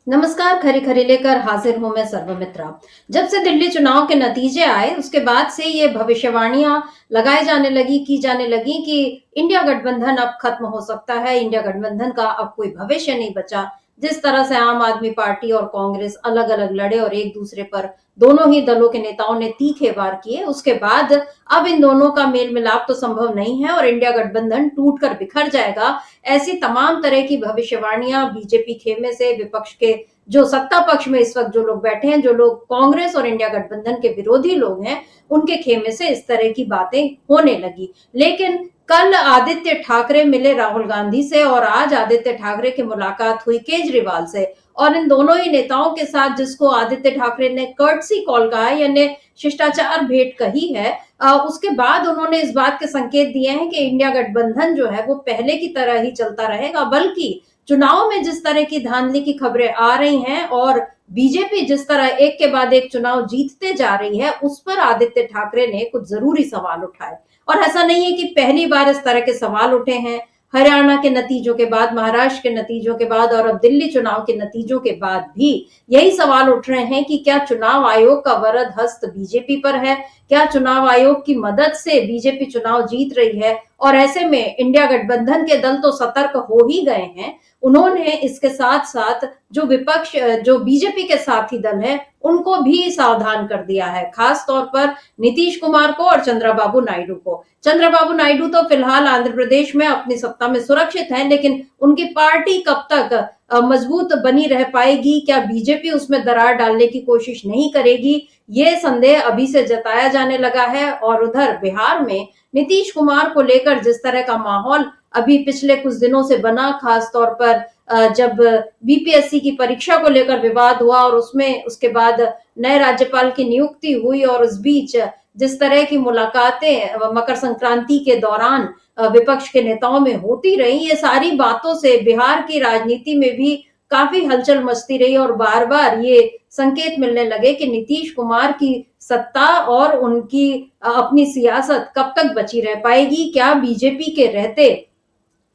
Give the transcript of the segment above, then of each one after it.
नमस्कार। खरी खरी लेकर हाजिर हूं मैं सर्वमित्रा। जब से दिल्ली चुनाव के नतीजे आए उसके बाद से ये भविष्यवाणियां लगाई जाने लगी की जाने लगी कि इंडिया गठबंधन अब खत्म हो सकता है, इंडिया गठबंधन का अब कोई भविष्य नहीं बचा। जिस तरह से आम आदमी पार्टी और कांग्रेस अलग अलग लड़े और एक दूसरे पर दोनों ही दलों के नेताओं ने तीखे वार किए, उसके बाद अब इन दोनों का मेल मिलाप तो संभव नहीं है और इंडिया गठबंधन टूटकर बिखर जाएगा। ऐसी तमाम तरह की भविष्यवाणियां बीजेपी खेमे से, विपक्ष के जो सत्ता पक्ष में इस वक्त जो लोग बैठे हैं, जो लोग कांग्रेस और इंडिया गठबंधन के विरोधी लोग हैं, उनके खेमे से इस तरह की बातें होने लगी। लेकिन कल आदित्य ठाकरे मिले राहुल गांधी से और आज आदित्य ठाकरे की मुलाकात हुई केजरीवाल से, और इन दोनों ही नेताओं के साथ, जिसको आदित्य ठाकरे ने कर्टसी कॉल कहा है, यानी शिष्टाचार भेंट कही है, उसके बाद उन्होंने इस बात के संकेत दिए हैं कि इंडिया गठबंधन जो है वो पहले की तरह ही चलता रहेगा, बल्कि चुनाव में जिस तरह की धांधली की खबरें आ रही हैं और बीजेपी जिस तरह एक के बाद एक चुनाव जीतते जा रही है, उस पर आदित्य ठाकरे ने कुछ जरूरी सवाल उठाए। और ऐसा नहीं है कि पहली बार इस तरह के सवाल उठे हैं। हरियाणा के नतीजों के बाद, महाराष्ट्र के नतीजों के बाद और अब दिल्ली चुनाव के नतीजों के बाद भी यही सवाल उठ रहे हैं कि क्या चुनाव आयोग का वरद हस्त बीजेपी पर है, क्या चुनाव आयोग की मदद से बीजेपी चुनाव जीत रही है। और ऐसे में इंडिया गठबंधन के दल तो सतर्क हो ही गए हैं, उन्होंने इसके साथ साथ जो विपक्ष, जो बीजेपी के साथी दल है, उनको भी सावधान कर दिया है, खास तौर पर नीतीश कुमार को और चंद्रबाबू नायडू को। चंद्रबाबू नायडू तो फिलहाल आंध्र प्रदेश में अपनी सत्ता में सुरक्षित हैं, लेकिन उनकी पार्टी कब तक मजबूत बनी रह पाएगी, क्या बीजेपी उसमें दरार डालने की कोशिश नहीं करेगी, ये संदेह अभी से जताया जाने लगा है। और उधर बिहार में नीतीश कुमार को लेकर जिस तरह का माहौल अभी पिछले कुछ दिनों से बना, खास तौर पर जब बीपीएससी की परीक्षा को लेकर विवाद हुआ और उसमें उसके बाद नए राज्यपाल की नियुक्ति हुई, और उस बीच जिस तरह की मुलाकातें मकर संक्रांति के दौरान विपक्ष के नेताओं में होती रही, ये सारी बातों से बिहार की राजनीति में भी काफी हलचल मचती रही और बार बार ये संकेत मिलने लगे कि नीतीश कुमार की सत्ता और उनकी अपनी सियासत कब तक बची रह पाएगी, क्या बीजेपी के रहते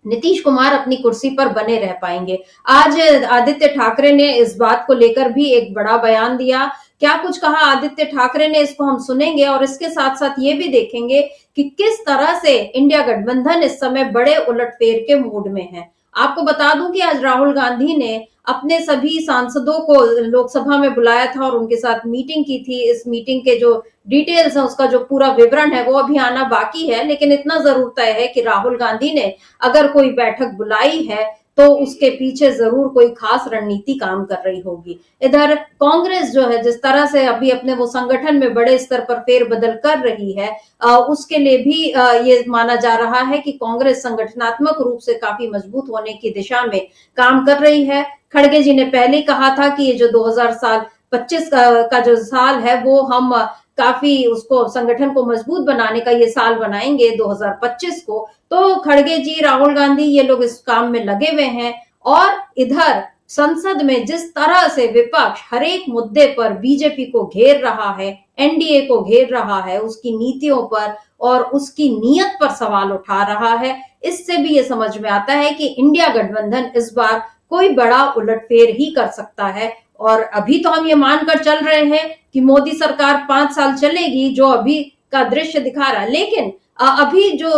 नीतीश कुमार अपनी कुर्सी पर बने रह पाएंगे। आज आदित्य ठाकरे ने इस बात को लेकर भी एक बड़ा बयान दिया। क्या कुछ कहा आदित्य ठाकरे ने, इसको हम सुनेंगे और इसके साथ साथ ये भी देखेंगे कि किस तरह से इंडिया गठबंधन इस समय बड़े उलटफेर के मूड में है। आपको बता दूं कि आज राहुल गांधी ने अपने सभी सांसदों को लोकसभा में बुलाया था और उनके साथ मीटिंग की थी। इस मीटिंग के जो डिटेल्स है, उसका जो पूरा विवरण है, वो अभी आना बाकी है, लेकिन इतना जरूर तय है कि राहुल गांधी ने अगर कोई बैठक बुलाई है तो उसके पीछे जरूर कोई खास रणनीति काम कर रही होगी। इधर कांग्रेस जो है, जिस तरह से अभी अपने वो संगठन में बड़े स्तर पर फेरबदल कर रही है, उसके लिए भी ये माना जा रहा है कि कांग्रेस संगठनात्मक रूप से काफी मजबूत होने की दिशा में काम कर रही है। खड़गे जी ने पहले ही कहा था कि ये जो 2025 का जो साल है, वो हम काफी उसको, संगठन को मजबूत बनाने का ये साल बनाएंगे 2025 को। तो खड़गे जी, राहुल गांधी, ये लोग इस काम में लगे हुए हैं। और इधर संसद में जिस तरह से विपक्ष हर एक मुद्दे पर बीजेपी को घेर रहा है, एनडीए को घेर रहा है, उसकी नीतियों पर और उसकी नीयत पर सवाल उठा रहा है, इससे भी ये समझ में आता है कि इंडिया गठबंधन इस बार कोई बड़ा उलटफेर ही कर सकता है। और अभी तो हम ये मानकर चल रहे हैं कि मोदी सरकार 5 साल चलेगी, जो अभी का दृश्य दिखा रहा है, लेकिन अभी जो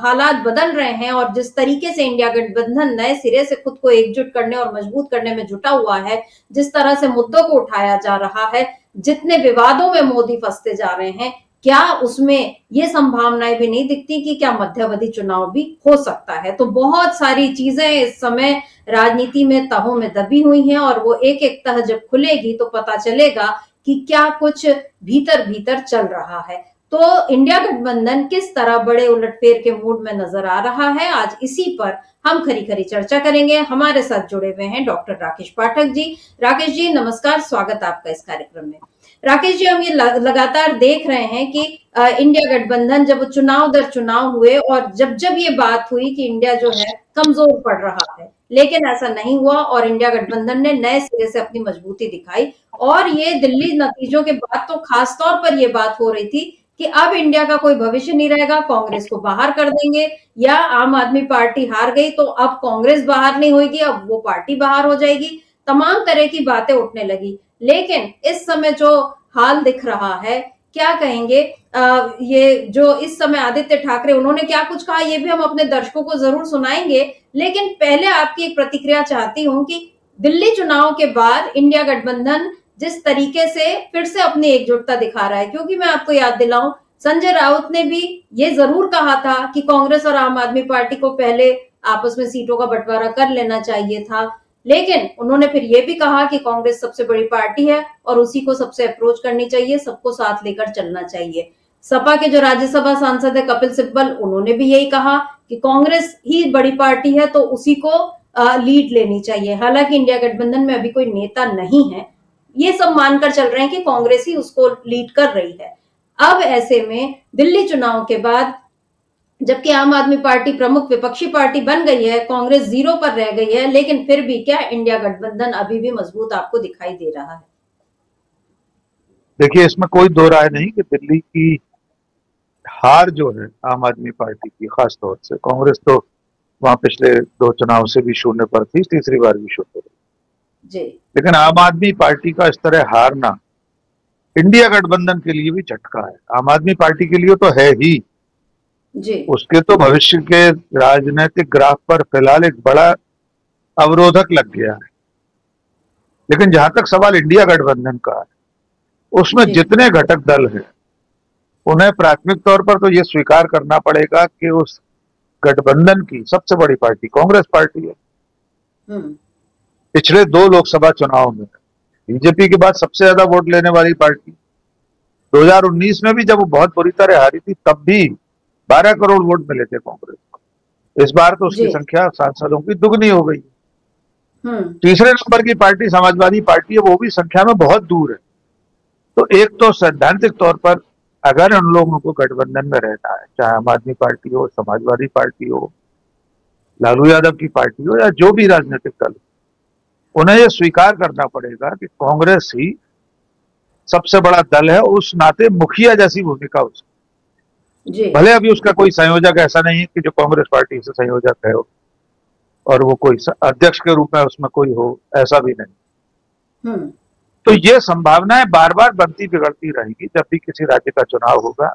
हालात बदल रहे हैं और जिस तरीके से इंडिया गठबंधन नए सिरे से खुद को एकजुट करने और मजबूत करने में जुटा हुआ है, जिस तरह से मुद्दों को उठाया जा रहा है, जितने विवादों में मोदी फंसते जा रहे हैं, क्या उसमें ये संभावनाएं भी नहीं दिखती कि क्या मध्यावधि चुनाव भी हो सकता है। तो बहुत सारी चीजें इस समय राजनीति में तहों में दबी हुई हैं और वो एक एक तह जब खुलेगी तो पता चलेगा कि क्या कुछ भीतर भीतर चल रहा है। तो इंडिया गठबंधन किस तरह बड़े उलटफेर के मूड में नजर आ रहा है, आज इसी पर हम खरी खरी चर्चा करेंगे। हमारे साथ जुड़े हुए हैं डॉक्टर राकेश पाठक जी। राकेश जी नमस्कार, स्वागत आपका इस कार्यक्रम में। राकेश जी, हम ये लगातार देख रहे हैं कि इंडिया गठबंधन जब चुनाव दर चुनाव हुए और जब जब ये बात हुई कि इंडिया जो है कमजोर पड़ रहा है, लेकिन ऐसा नहीं हुआ और इंडिया गठबंधन ने नए सिरे से अपनी मजबूती दिखाई। और ये दिल्ली नतीजों के बाद तो खास तौर पर ये बात हो रही थी कि अब इंडिया का कोई भविष्य नहीं रहेगा, कांग्रेस को बाहर कर देंगे, या आम आदमी पार्टी हार गई तो अब कांग्रेस बाहर नहीं होगी, अब वो पार्टी बाहर हो जाएगी। तमाम तरह की बातें उठने लगी। लेकिन इस समय जो हाल दिख रहा है, क्या कहेंगे, ये जो इस समय आदित्य ठाकरे उन्होंने क्या कुछ कहा ये भी हम अपने दर्शकों को जरूर सुनाएंगे। लेकिन पहले आपकी एक प्रतिक्रिया चाहती हूं कि दिल्ली चुनाव के बाद इंडिया गठबंधन जिस तरीके से फिर से अपनी एकजुटता दिखा रहा है, क्योंकि मैं आपको याद दिलाऊं, संजय राउत ने भी ये जरूर कहा था कि कांग्रेस और आम आदमी पार्टी को पहले आपस में सीटों का बंटवारा कर लेना चाहिए था। लेकिन उन्होंने फिर ये भी कहा कि कांग्रेस सबसे बड़ी पार्टी है और उसी को सबसे अप्रोच करनी चाहिए, सबको साथ लेकर चलना चाहिए। सपा के जो राज्यसभा सांसद है कपिल सिब्बल, उन्होंने भी यही कहा कि कांग्रेस ही बड़ी पार्टी है तो उसी को लीड लेनी चाहिए। हालांकि इंडिया गठबंधन में अभी कोई नेता नहीं है, ये सब मानकर चल रहे हैं कि कांग्रेस ही उसको लीड कर रही है। अब ऐसे में दिल्ली चुनाव के बाद जबकि आम आदमी पार्टी प्रमुख विपक्षी पार्टी बन गई है, कांग्रेस 0 पर रह गई है, लेकिन फिर भी क्या इंडिया गठबंधन अभी भी मजबूत आपको दिखाई दे रहा है? देखिए, इसमें कोई दो राय नहीं कि दिल्ली की हार जो है आम आदमी पार्टी की, खास तौर से कांग्रेस तो वहां पिछले 2 चुनाव से भी शून्य पर थी, तीसरी बार भी शून्य पर जी। लेकिन आम आदमी पार्टी का इस तरह हारना इंडिया गठबंधन के लिए भी झटका है। आम आदमी पार्टी के लिए तो है ही जी। उसके तो भविष्य के राजनीतिक ग्राफ पर फिलहाल एक बड़ा अवरोधक लग गया है। लेकिन जहां तक सवाल इंडिया गठबंधन का है, उसमें जितने घटक दल हैं उन्हें प्राथमिक तौर पर तो यह स्वीकार करना पड़ेगा कि उस गठबंधन की सबसे बड़ी पार्टी कांग्रेस पार्टी है। पिछले 2 लोकसभा चुनाव में बीजेपी के बाद सबसे ज्यादा वोट लेने वाली पार्टी। 2019 में भी जब वो बहुत बुरी तरह हारी थी तब भी 12 करोड़ वोट मिले थे कांग्रेस को। इस बार तो उसकी संख्या सांसदों की दुगनी हो गई। तीसरे नंबर की पार्टी समाजवादी पार्टी है, वो भी संख्या में बहुत दूर है। तो एक तो सैद्धांतिक तौर पर अगर उन लोगों को गठबंधन में रहना है, चाहे आम आदमी पार्टी हो, समाजवादी पार्टी हो, लालू यादव की पार्टी हो या जो भी राजनीतिक दल, उन्हें यह स्वीकार करना पड़ेगा कि कांग्रेस ही सबसे बड़ा दल है। उस नाते मुखिया जैसी भूमिका उसकी, भले अभी उसका कोई संयोजक ऐसा नहीं है कि जो कांग्रेस पार्टी से संयोजक है और वो कोई अध्यक्ष के रूप में उसमें कोई हो, ऐसा भी नहीं। तो ये संभावनाएं बार बार बनती बिगड़ती रहेगी जब भी किसी राज्य का चुनाव होगा।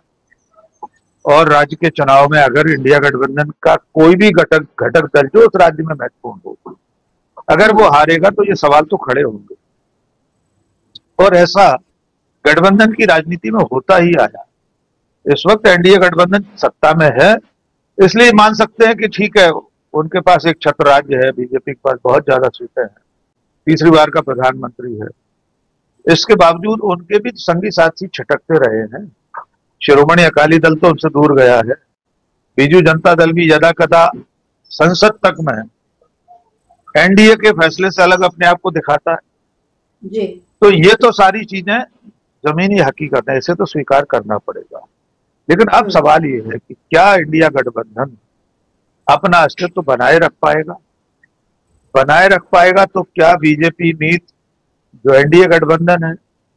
और राज्य के चुनाव में अगर इंडिया गठबंधन का कोई भी घटक दल जो उस राज्य में महत्वपूर्ण हो, अगर वो हारेगा तो ये सवाल तो खड़े होंगे। और ऐसा गठबंधन की राजनीति में होता ही आया। इस वक्त एनडीए गठबंधन सत्ता में है, इसलिए मान सकते हैं कि ठीक है, उनके पास एक छत्र राज्य है, बीजेपी के पास बहुत ज्यादा सीटें हैं, तीसरी बार का प्रधानमंत्री है। इसके बावजूद उनके भी संगी साथी छिटकते रहे हैं। शिरोमणि अकाली दल तो उनसे दूर गया है, बीजू जनता दल भी यदा कदा संसद तक में है, एनडीए के फैसले से अलग अपने आप को दिखाता है जी। तो ये तो सारी चीजें जमीनी हकीकत है, इसे तो स्वीकार करना पड़ेगा। लेकिन अब सवाल ये है कि क्या इंडिया गठबंधन अपना अस्तित्व बनाए रख पाएगा? बनाए रख पाएगा तो क्या बीजेपी मीत जो एनडीए गठबंधन है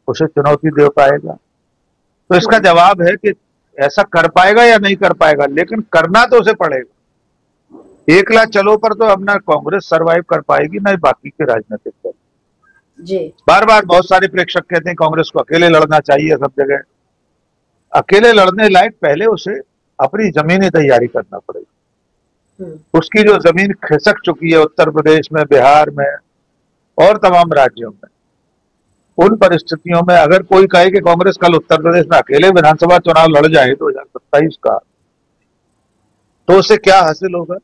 उसे चुनौती दे पाएगा? तो इसका जवाब है कि ऐसा कर पाएगा या नहीं कर पाएगा, लेकिन करना तो उसे पड़ेगा। एकला चलो पर तो अब ना कांग्रेस सरवाइव कर पाएगी ना बाकी के राजनीतिक दल जी। बार बार बहुत सारे प्रेक्षक कहते हैं कांग्रेस को अकेले लड़ना चाहिए सब जगह। अकेले लड़ने लायक पहले उसे अपनी जमीनी तैयारी करना पड़ेगी। उसकी जो जमीन खिसक चुकी है उत्तर प्रदेश में, बिहार में और तमाम राज्यों में, उन परिस्थितियों में अगर कोई कहे कि कांग्रेस कल उत्तर प्रदेश में अकेले विधानसभा चुनाव लड़ जाए 2027 का, तो उसे क्या हासिल होगा?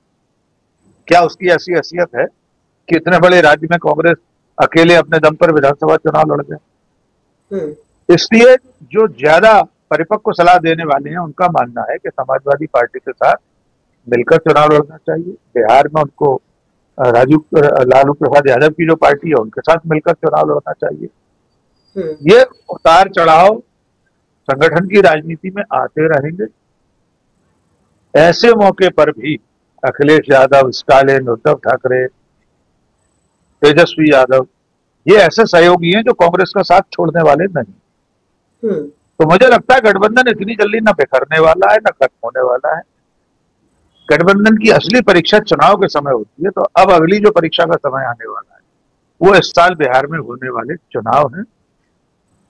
क्या उसकी ऐसी हैसियत है कि इतने बड़े राज्य में कांग्रेस अकेले अपने दम पर विधानसभा चुनाव लड़ जाए? इसलिए जो ज्यादा परिपक्व सलाह देने वाले हैं उनका मानना है कि समाजवादी पार्टी के साथ मिलकर चुनाव लड़ना चाहिए। बिहार में उनको लालू प्रसाद यादव की जो पार्टी है उनके साथ मिलकर चुनाव लड़ना चाहिए। ये उतार चढ़ाव संगठन की राजनीति में आते रहेंगे। ऐसे मौके पर भी अखिलेश यादव, स्टालिन, उद्धव ठाकरे, तेजस्वी यादव, ये ऐसे सहयोगी हैं जो कांग्रेस का साथ छोड़ने वाले नहीं। तो मुझे लगता है गठबंधन इतनी जल्दी ना बिखरने वाला है ना खत्म होने वाला है। गठबंधन की असली परीक्षा चुनाव के समय होती है, तो अब अगली जो परीक्षा का समय आने वाला है वो इस साल बिहार में होने वाले चुनाव हैं,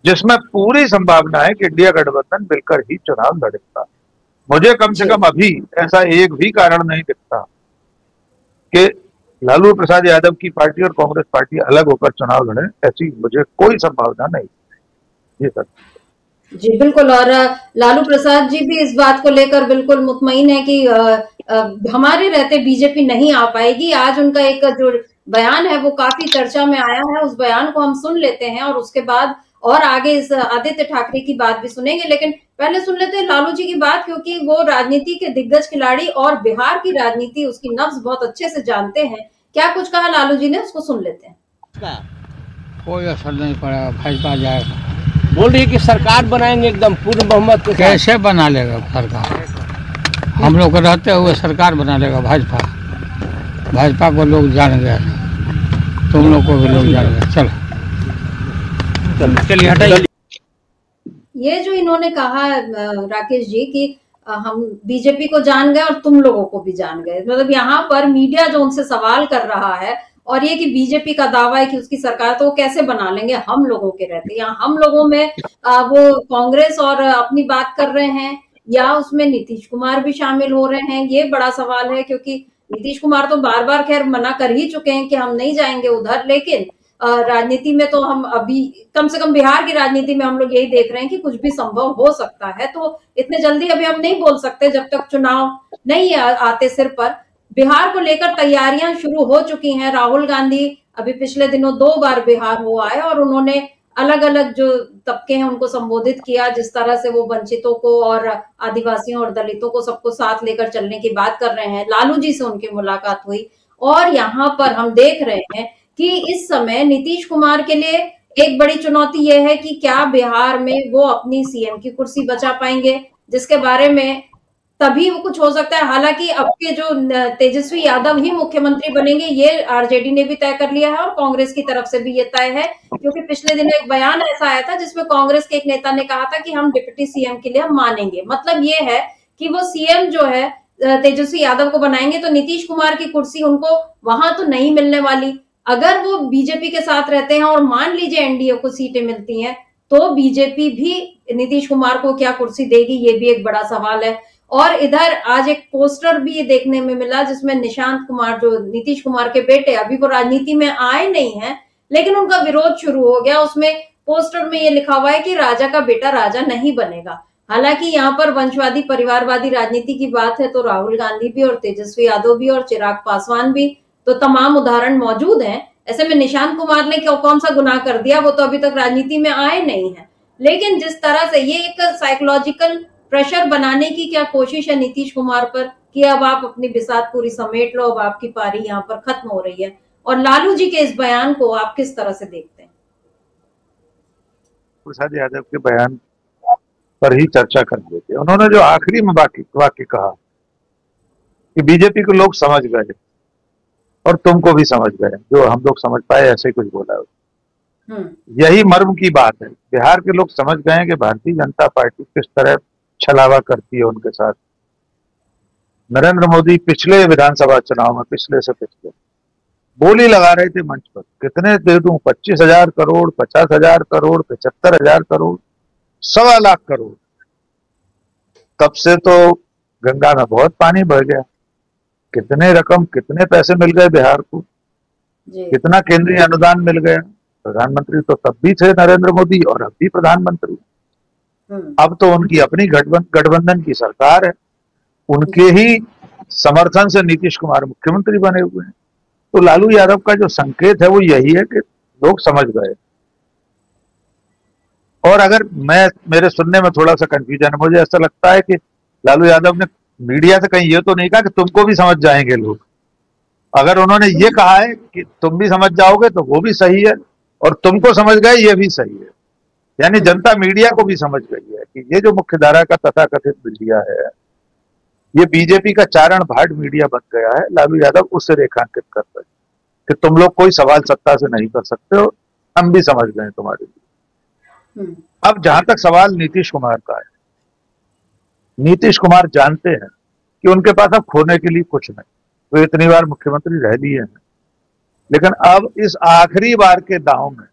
जिसमें पूरी संभावना है कि इंडिया गठबंधन मिलकर ही चुनाव लड़ेगा। मुझे कम से कम अभी ऐसा एक भी कारण नहीं दिखता कि लालू प्रसाद यादव की पार्टी और कांग्रेस पार्टी अलग होकर चुनाव लड़े, ऐसी मुझे कोई संभावना नहीं। ये सर जी बिल्कुल। और लालू प्रसाद जी भी इस बात को लेकर बिल्कुल मुतमईन है कि हमारे रहते बीजेपी नहीं आ पाएगी। आज उनका एक जो बयान है वो काफी चर्चा में आया है, उस बयान को हम सुन लेते हैं और उसके बाद और आगे इस आदित्य ठाकरे की बात भी सुनेंगे। लेकिन पहले सुन लेते हैं लालू जी की बात, क्योंकि वो राजनीति के दिग्गज खिलाड़ी और बिहार की राजनीति, उसकी नब्ज बहुत अच्छे से जानते हैं। क्या कुछ कहा लालू जी ने, उसको सुन लेते हैं। कोई असर नहीं पड़ेगा, भाजपा जाएगा। बोल रही है कि सरकार बनाएंगे एकदम पूर्ण बहुमत के साथ। कैसे बना लेगा सरकार? हम लोग रहते हुए सरकार बना लेगा भाजपा? भाजपा को लोग जान गए, तुम लोग को भी लोग जान गए। चलो चलिए हटाइए। ये जो इन्होंने कहा राकेश जी कि हम बीजेपी को जान गए और तुम लोगों को भी जान गए, मतलब यहाँ पर मीडिया जो उनसे सवाल कर रहा है और ये कि बीजेपी का दावा है कि उसकी सरकार, तो वो कैसे बना लेंगे हम लोगों के रहते। यहाँ हम लोगों में वो कांग्रेस और अपनी बात कर रहे हैं या उसमें नीतीश कुमार भी शामिल हो रहे हैं, ये बड़ा सवाल है। क्योंकि नीतीश कुमार तो बार बार खैर मना कर ही चुके हैं कि हम नहीं जाएंगे उधर, लेकिन राजनीति में तो हम अभी कम से कम बिहार की राजनीति में हम लोग यही देख रहे हैं कि कुछ भी संभव हो सकता है। तो इतने जल्दी अभी हम नहीं बोल सकते जब तक चुनाव नहीं आते सिर पर। बिहार को लेकर तैयारियां शुरू हो चुकी हैं। राहुल गांधी अभी पिछले दिनों 2 बार बिहार हो आए और उन्होंने अलग अलग जो तबके हैं उनको संबोधित किया, जिस तरह से वो वंचितों को और आदिवासियों और दलितों को सबको साथ लेकर चलने की बात कर रहे हैं। लालू जी से उनकी मुलाकात हुई और यहाँ पर हम देख रहे हैं कि इस समय नीतीश कुमार के लिए एक बड़ी चुनौती यह है कि क्या बिहार में वो अपनी सीएम की कुर्सी बचा पाएंगे, जिसके बारे में तभी वो कुछ हो सकता है। हालांकि अब के जो तेजस्वी यादव ही मुख्यमंत्री बनेंगे ये आरजेडी ने भी तय कर लिया है और कांग्रेस की तरफ से भी ये तय है, क्योंकि पिछले दिन एक बयान ऐसा आया था जिसमें कांग्रेस के एक नेता ने कहा था कि हम डिप्टी सीएम के लिए हम मानेंगे। मतलब ये है कि वो सीएम जो है तेजस्वी यादव को बनाएंगे, तो नीतीश कुमार की कुर्सी उनको वहां तो नहीं मिलने वाली। अगर वो बीजेपी के साथ रहते हैं और मान लीजिए एनडीए को सीटें मिलती हैं, तो बीजेपी भी नीतीश कुमार को क्या कुर्सी देगी, ये भी एक बड़ा सवाल है। और इधर आज एक पोस्टर भी देखने में मिला जिसमें निशांत कुमार, जो नीतीश कुमार के बेटे, अभी वो राजनीति में आए नहीं हैं लेकिन उनका विरोध शुरू हो गया। उसमें पोस्टर में ये लिखा हुआ है कि राजा का बेटा राजा नहीं बनेगा। हालांकि यहाँ पर वंशवादी परिवारवादी राजनीति की बात है तो राहुल गांधी भी और तेजस्वी यादव भी और चिराग पासवान भी, तो तमाम उदाहरण मौजूद हैं। ऐसे में निशांत कुमार ने कौन सा गुनाह कर दिया, वो तो अभी तक राजनीति में आए नहीं है। लेकिन जिस तरह से ये एक साइकोलॉजिकल प्रेशर बनाने की क्या कोशिश है नीतीश कुमार पर कि अब आप अपनी बिसात पूरी समेट लो, अब आपकी पारी यहाँ पर खत्म हो रही है। और लालू जी के इस बयान को आप किस तरह से देखते हैं? प्रसाद यादव के बयान पर ही चर्चा कर लेते हैं। उन्होंने जो आखिरी में वाक्य कहा कि बीजेपी को लोग समझ गए और तुमको भी समझ गए, जो हम लोग समझ पाए, ऐसे कुछ बोला। यही मर्म की बात है। बिहार के लोग समझ गए कि भारतीय जनता पार्टी किस तरह छलावा करती है उनके साथ। नरेंद्र मोदी पिछले विधानसभा चुनाव में, पिछले से पिछले, बोली लगा रहे थे मंच पर, कितने दे दूं, 25,000 करोड़, 50,000 करोड़, 75,000 करोड़, 1.25 लाख करोड़। तब से तो गंगा में बहुत पानी बह गया। कितने रकम, कितने पैसे मिल गए बिहार को, कितना केंद्रीय अनुदान मिल गया। प्रधानमंत्री तो तब भी थे नरेंद्र मोदी और अब भी प्रधानमंत्री। अब तो उनकी अपनी गठबंधन की सरकार है, उनके ही समर्थन से नीतीश कुमार मुख्यमंत्री बने हुए हैं। तो लालू यादव का जो संकेत है वो यही है कि लोग समझ गए। और अगर मेरे सुनने में थोड़ा सा कंफ्यूजन है, मुझे ऐसा लगता है कि लालू यादव ने मीडिया से कहीं ये तो नहीं कहा कि तुमको भी समझ जाएंगे लोग। अगर उन्होंने ये कहा है कि तुम भी समझ जाओगे तो वो भी सही है, और तुमको समझ गए ये भी सही है। यानी जनता मीडिया को भी समझ गई है कि ये जो मुख्यधारा का तथाकथित मीडिया है, ये बीजेपी का चारण भाट मीडिया बन गया है। लालू यादव उससे रेखांकित कर रहे हैं कि तुम लोग कोई सवाल सत्ता से नहीं कर सकते हो, हम भी समझ गए तुम्हारे लिए। अब जहां तक सवाल नीतीश कुमार का है, नीतीश कुमार जानते हैं कि उनके पास अब खोने के लिए कुछ नहीं। वो इतनी बार मुख्यमंत्री रह लिए हैं, लेकिन अब इस आखिरी बार के दांव में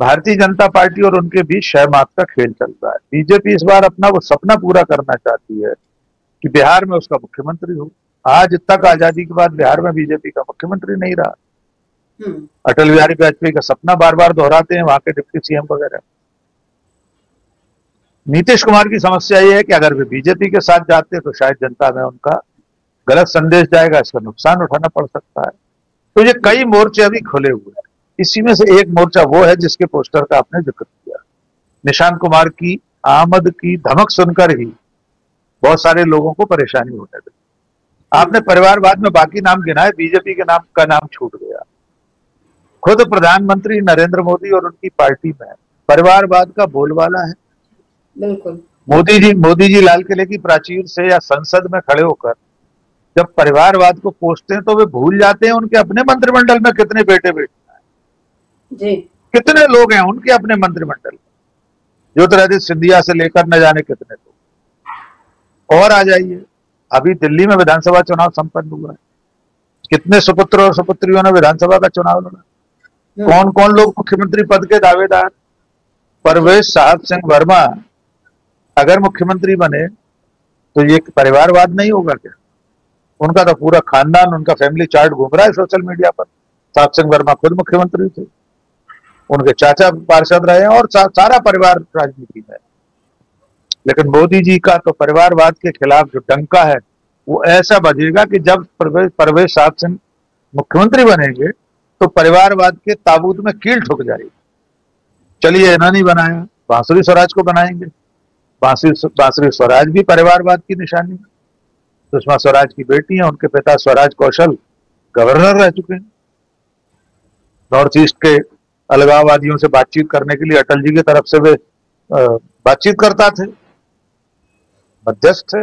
भारतीय जनता पार्टी और उनके बीच शह मात का खेल चल रहा है। बीजेपी इस बार अपना वो सपना पूरा करना चाहती है कि बिहार में उसका मुख्यमंत्री हो। आज तक आजादी के बाद बिहार में बीजेपी का मुख्यमंत्री नहीं रहा। अटल बिहारी वाजपेयी का सपना बार बार दोहराते हैं वहां के डिप्टी सीएम वगैरह। नीतीश कुमार की समस्या यह है कि अगर वे बीजेपी के साथ जाते तो शायद जनता में उनका गलत संदेश जाएगा, इसका नुकसान उठाना पड़ सकता है। तो ये कई मोर्चे अभी खुले हुए हैं। इसी में से एक मोर्चा वो है जिसके पोस्टर का आपने जिक्र किया। निशांत कुमार की आमद की धमक सुनकर ही बहुत सारे लोगों को परेशानी होने लगी। आपने परिवारवाद में बाकी नाम गिनाए, बीजेपी के नाम का नाम छूट गया। खुद प्रधानमंत्री नरेंद्र मोदी और उनकी पार्टी में परिवारवाद का बोलबाला है। बिल्कुल। मोदी जी लाल किले की प्राचीर से या संसद में खड़े होकर जब परिवारवाद को कोसते हैं तो वे भूल जाते हैं उनके अपने मंत्रिमंडल में कितने बेटे बेटी जी, कितने लोग हैं उनके अपने मंत्रिमंडल में। ज्योतिरादित्य सिंधिया से लेकर न जाने कितने लोग। और आ जाइए, अभी दिल्ली में विधानसभा चुनाव संपन्न हुआ है। कितने सुपुत्र और सुपुत्रियों ने विधानसभा का चुनाव लड़ा। कौन कौन लोग मुख्यमंत्री पद के दावेदार। परवेश साहब सिंह वर्मा अगर मुख्यमंत्री बने तो ये परिवारवाद नहीं होगा क्या? उनका तो पूरा खानदान, उनका फैमिली चार्ट घूम रहा है सोशल मीडिया पर। साहब सिंह वर्मा खुद मुख्यमंत्री थे, उनके चाचा पार्षद रहे और सारा परिवार राजनीति में। लेकिन मोदी जी का तो परिवारवाद के खिलाफ जो डंका है वो ऐसा बजेगा कि जब परवेश साहब सिंह मुख्यमंत्री बनेंगे तो परिवारवाद के ताबूत में कील ठुक जाएगी। चलिए, इन्होंने बनाया, बांसुरी स्वराज को बनाएंगे। बांसुरी स्वराज भी परिवारवाद की निशानी है। सुषमा स्वराज की बेटी है, उनके पिता स्वराज कौशल गवर्नर रह चुके हैं। नॉर्थ ईस्ट के अलगाववादियों से बातचीत करने के लिए अटल जी की तरफ से वे बातचीत करता थे, मध्यस्थ थे।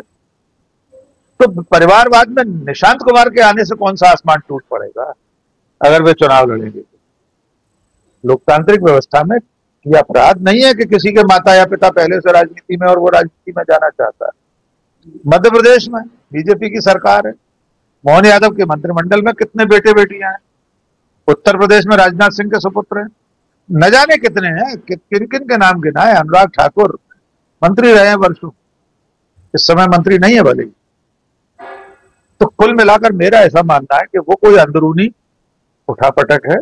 तो परिवारवाद में निशांत कुमार के आने से कौन सा आसमान टूट पड़ेगा अगर वे चुनाव लड़ेंगे। लोकतांत्रिक व्यवस्था में यह अपराध नहीं है कि किसी के माता या पिता पहले से राजनीति में और वो राजनीति में जाना चाहता है। मध्य प्रदेश में बीजेपी की सरकार है, मोहन यादव के मंत्रिमंडल में कितने बेटे बेटियां हैं। उत्तर प्रदेश में राजनाथ सिंह के सुपुत्र हैं, न जाने कितने हैं, किन किन के नाम गिनाए। अनुराग ठाकुर मंत्री रहे हैं वर्षों, इस समय मंत्री नहीं है भले ही। तो कुल मिलाकर मेरा ऐसा मानना है कि वो कोई अंदरूनी उठापटक है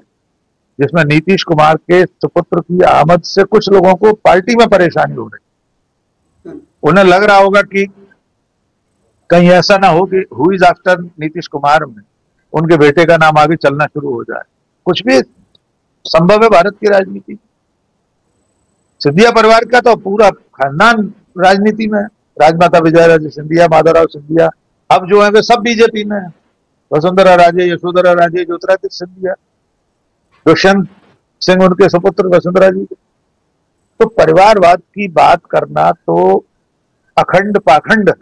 जिसमें नीतीश कुमार के सुपुत्र की आमद से कुछ लोगों को पार्टी में परेशानी हो रही। उन्हें लग रहा होगा कि कहीं ऐसा ना हो कि who is after Nitish Kumar में उनके बेटे का नाम आगे चलना शुरू हो जाए। कुछ भी संभव है भारत की राजनीति। सिंधिया परिवार का तो पूरा खानदान राजनीति में है। राजमाता विजयाराजे सिंधिया, माधवराव सिंधिया, अब जो है वे सब बीजेपी में है। वसुंधरा राजे, यशोधरा राजे, ज्योतिरादित्य सिंधिया, दुष्यंत सिंह उनके सुपुत्र वसुंधरा जी। तो परिवारवाद की बात करना तो अखंड पाखंड है,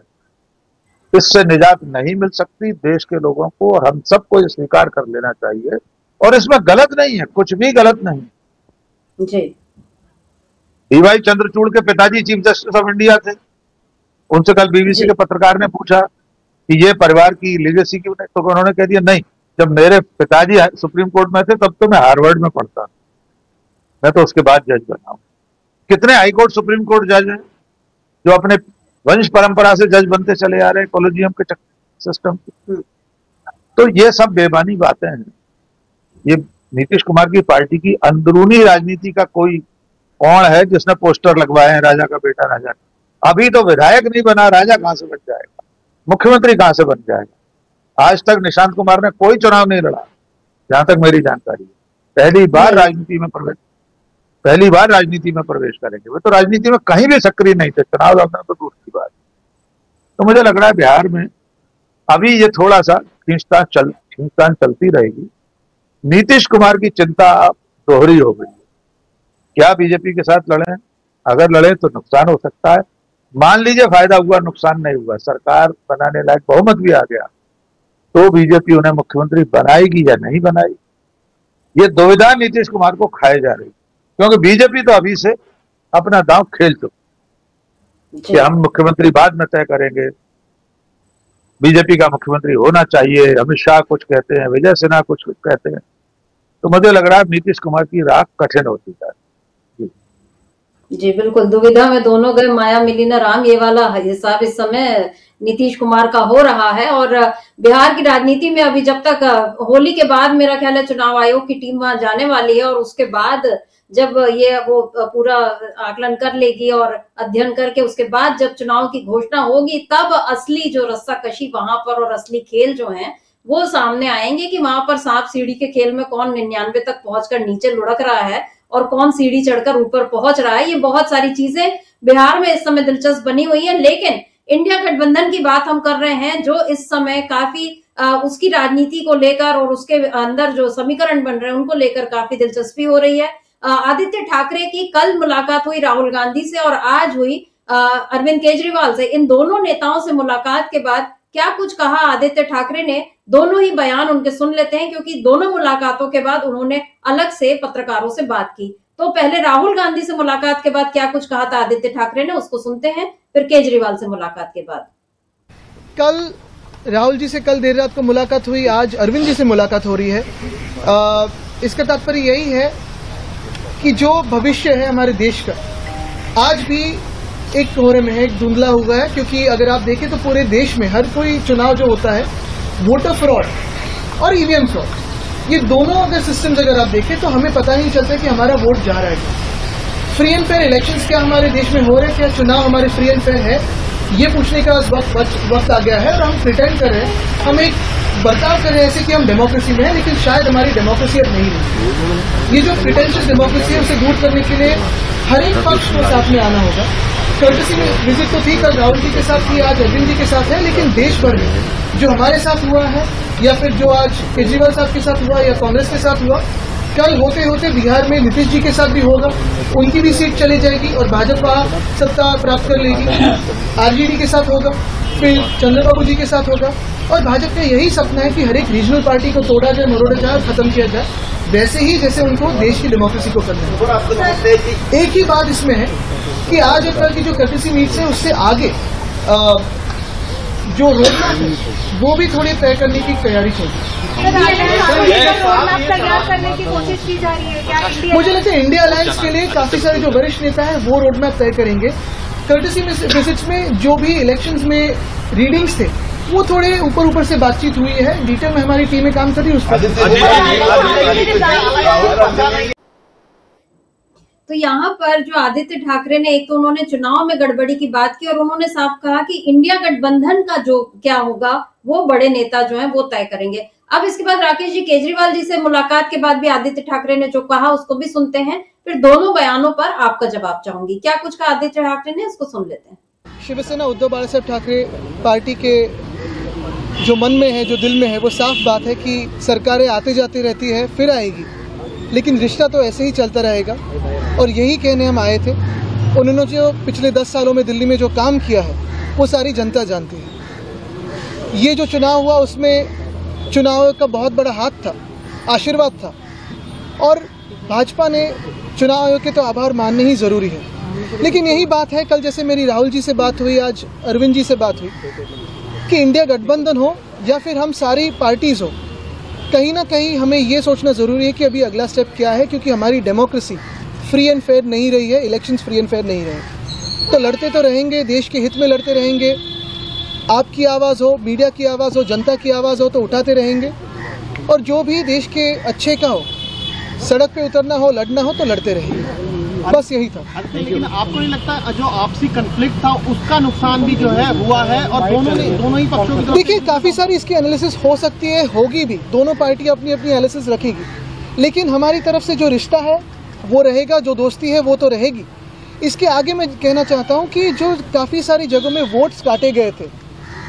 इससे निजात नहीं मिल सकती देश के लोगों को, और हम सबको ये स्वीकार कर लेना चाहिए। और इसमें गलत नहीं है, कुछ भी गलत नहीं जी। डीवाई चंद्रचूड़ के पिताजी चीफ जस्टिस ऑफ इंडिया थे। उनसे कल बीबीसी के पत्रकार ने पूछा कि ये परिवार की लीगेसी क्यों नहीं, तो उन्होंने कह दिया नहीं, जब मेरे पिताजी सुप्रीम कोर्ट में थे तब तो मैं हार्वर्ड में पढ़ता, मैं तो उसके बाद जज बना हूं। कितने हाई कोर्ट सुप्रीम कोर्ट जज हैं जो अपने वंश परंपरा से जज बनते चले आ रहे हैं कॉलेजियम के सिस्टम। तो ये सब बेमानी बातें हैं। ये नीतीश कुमार की पार्टी की अंदरूनी राजनीति का कोई कौन है जिसने पोस्टर लगवाए हैं राजा का बेटा राजा का। अभी तो विधायक नहीं बना, राजा कहां से बन जाएगा, मुख्यमंत्री कहां से बन जाएगा। आज तक निशांत कुमार ने कोई चुनाव नहीं लड़ा जहां तक मेरी जानकारी है। पहली बार राजनीति में प्रवेश करेंगे। वे तो राजनीति में कहीं भी सक्रिय नहीं थे, चुनाव लड़ना तो दूर की बात। तो मुझे लग रहा है बिहार में अभी ये थोड़ा सा खींचतान चलती रहेगी। नीतीश कुमार की चिंता दोहरी हो गई। क्या बीजेपी के साथ लड़े? अगर लड़े तो नुकसान हो सकता है। मान लीजिए फायदा हुआ, नुकसान नहीं हुआ, सरकार बनाने लायक बहुमत भी आ गया, तो बीजेपी उन्हें मुख्यमंत्री बनाएगी या नहीं बनाएगी, ये दुविधा नीतीश कुमार को खाए जा रही। क्योंकि बीजेपी तो अभी से अपना दांव खेल चुकी कि हम मुख्यमंत्री बाद में तय करेंगे, बीजेपी का मुख्यमंत्री होना चाहिए। अमित शाह कुछ कहते हैं, विजय सिन्हा कुछ कहते हैं। तो मुझे लग रहा है नीतीश कुमार की राह कठिन होती जा रही है। जी बिल्कुल, दुविधा में दोनों गए माया मिली न राम, ये वाला हिसाब इस समय नीतीश कुमार का हो रहा है। और बिहार की राजनीति में अभी जब तक होली के बाद मेरा ख्याल है चुनाव आयोग की टीम वहां जाने वाली है, और उसके बाद जब ये वो पूरा आकलन कर लेगी और अध्ययन करके उसके बाद जब चुनाव की घोषणा होगी, तब असली जो रस्साकशी वहां पर और असली खेल जो है वो सामने आएंगे कि वहां पर सांप सीढ़ी के खेल में कौन 99 तक पहुंचकर नीचे लुढ़क रहा है और कौन सीढ़ी चढ़कर ऊपर पहुंच रहा है। ये बहुत सारी चीजें बिहार में इस समय दिलचस्प बनी हुई है। लेकिन इंडिया गठबंधन की बात हम कर रहे हैं, जो इस समय काफी उसकी राजनीति को लेकर और उसके अंदर जो समीकरण बन रहे हैं उनको लेकर काफी दिलचस्पी हो रही है। आदित्य ठाकरे की कल मुलाकात हुई राहुल गांधी से और आज हुई अरविंद केजरीवाल से। इन दोनों नेताओं से मुलाकात के बाद क्या कुछ कहा आदित्य ठाकरे ने, दोनों ही बयान उनके सुन लेते हैं, क्योंकि दोनों मुलाकातों के बाद उन्होंने अलग से पत्रकारों से बात की। तो पहले राहुल गांधी से मुलाकात के बाद क्या कुछ कहा था आदित्य ठाकरे ने, उसको सुनते हैं, फिर केजरीवाल से मुलाकात के बाद। कल राहुल जी से कल देर रात को मुलाकात हुई, आज अरविंद जी से मुलाकात हो रही है। इसका तात्पर्य यही है कि जो भविष्य है हमारे देश का आज भी एक कोहरे में है, एक धुंधला हुआ है। क्योंकि अगर आप देखें तो पूरे देश में हर कोई चुनाव जो होता है, वोटर फ्रॉड और ईवीएम फ्रॉड, ये दोनों अगर सिस्टम्स अगर आप देखें तो हमें पता नहीं चलता कि हमारा वोट जा रहा है। फ्री एंड फेयर इलेक्शंस क्या हमारे देश में हो रहे हैं, क्या चुनाव हमारे फ्री एंड फेयर है, ये पूछने का वक्त आ गया है। और हम प्रिटेंड कर रहे हैं, हम एक बर्ताव कर रहे हैं ऐसे कि हम डेमोक्रेसी में हैं, लेकिन शायद हमारी डेमोक्रेसी अब नहीं रही। ये जो प्रिटेंशियस डेमोक्रेसी है उसे दूर करने के लिए हर एक पक्ष को साथ में आना होगा। कर्टसी विजिट तो थी कल राहुल जी के साथ थी, आज अरविंद जी के साथ है, लेकिन देश भर में जो हमारे साथ हुआ है या फिर जो आज केजरीवाल साहब के साथ हुआ या कांग्रेस के साथ हुआ, कल होते होते बिहार में नीतीश जी के साथ भी होगा, उनकी भी सीट चली जाएगी और भाजपा सत्ता प्राप्त कर लेगी। आरजेडी के साथ होगा, फिर चंद्रबाबू जी के साथ होगा। और भाजपा का यही सपना है कि हर एक रीजनल पार्टी को तोड़ा जाए, मरोड़ा जाए, खत्म किया जाए, वैसे ही जैसे उनको देश की डेमोक्रेसी को करना है। एक ही बात इसमें है कि आज और कल की जो कर्टसी मीट्स है उससे आगे जो रोडमैप है वो भी थोड़ी तय करने की तैयारी चल रही है। मुझे लगता है इंडिया अलायंस के लिए काफी सारे जो वरिष्ठ नेता है वो रोडमैप तय करेंगे। कर्टसी विजिट्स में जो भी इलेक्शंस में रीडिंग्स थे वो थोड़े ऊपर से बातचीत हुई है, डिटेल में हमारी टीमें काम कर रही है उस पर। तो यहाँ पर जो आदित्य ठाकरे ने, एक तो उन्होंने चुनाव में गड़बड़ी की बात की और उन्होंने साफ कहा कि इंडिया गठबंधन का जो क्या होगा वो बड़े नेता जो हैं वो तय करेंगे। अब इसके बाद राकेश जी, केजरीवाल जी से मुलाकात के बाद भी आदित्य ठाकरे ने जो कहा उसको भी सुनते हैं, फिर दोनों बयानों पर आपका जवाब चाहूंगी। क्या कुछ कहा आदित्य ठाकरे ने, उसको सुन लेते हैं। शिवसेना उद्धव बालासाहेब ठाकरे पार्टी के जो मन में है, जो दिल में है, वो साफ बात है कि सरकारें आते जाती रहती है, फिर आएगी, लेकिन रिश्ता तो ऐसे ही चलता रहेगा। और यही कहने हम आए थे। उन्होंने जो पिछले 10 सालों में दिल्ली में जो काम किया है वो सारी जनता जानती है। ये जो चुनाव हुआ उसमें चुनाव का बहुत बड़ा हाथ था, आशीर्वाद था, और भाजपा ने चुनाव आयोग के तो आभार मानने ही ज़रूरी है। लेकिन यही बात है, कल जैसे मेरी राहुल जी से बात हुई, आज अरविंद जी से बात हुई, कि इंडिया गठबंधन हो या फिर हम सारी पार्टीज़ हो, कहीं ना कहीं हमें ये सोचना ज़रूरी है कि अभी अगला स्टेप क्या है, क्योंकि हमारी डेमोक्रेसी फ्री एंड फेयर नहीं रही है, इलेक्शंस फ्री एंड फेयर नहीं रहे। तो लड़ते तो रहेंगे, देश के हित में लड़ते रहेंगे। आपकी आवाज़ हो, मीडिया की आवाज़ हो, जनता की आवाज़ हो तो उठाते रहेंगे, और जो भी देश के अच्छे का हो, सड़क पे उतरना हो, लड़ना हो तो लड़ते रहेंगे। बस यही था। लेकिन आपको नहीं लगता जो आपसी कन्फ्लिक्ट था उसका नुकसान भी जो है हुआ है, और दोनों ही पक्षों की? देखिए, काफ़ी सारी इसकी एनालिसिस हो सकती है, होगी भी, दोनों पार्टी अपनी अपनी एनालिसिस रखेगी, लेकिन हमारी तरफ से जो रिश्ता है वो रहेगा, जो दोस्ती है वो तो रहेगी। इसके आगे मैं कहना चाहता हूँ कि जो काफ़ी सारी जगहों में वोट्स काटे गए थे,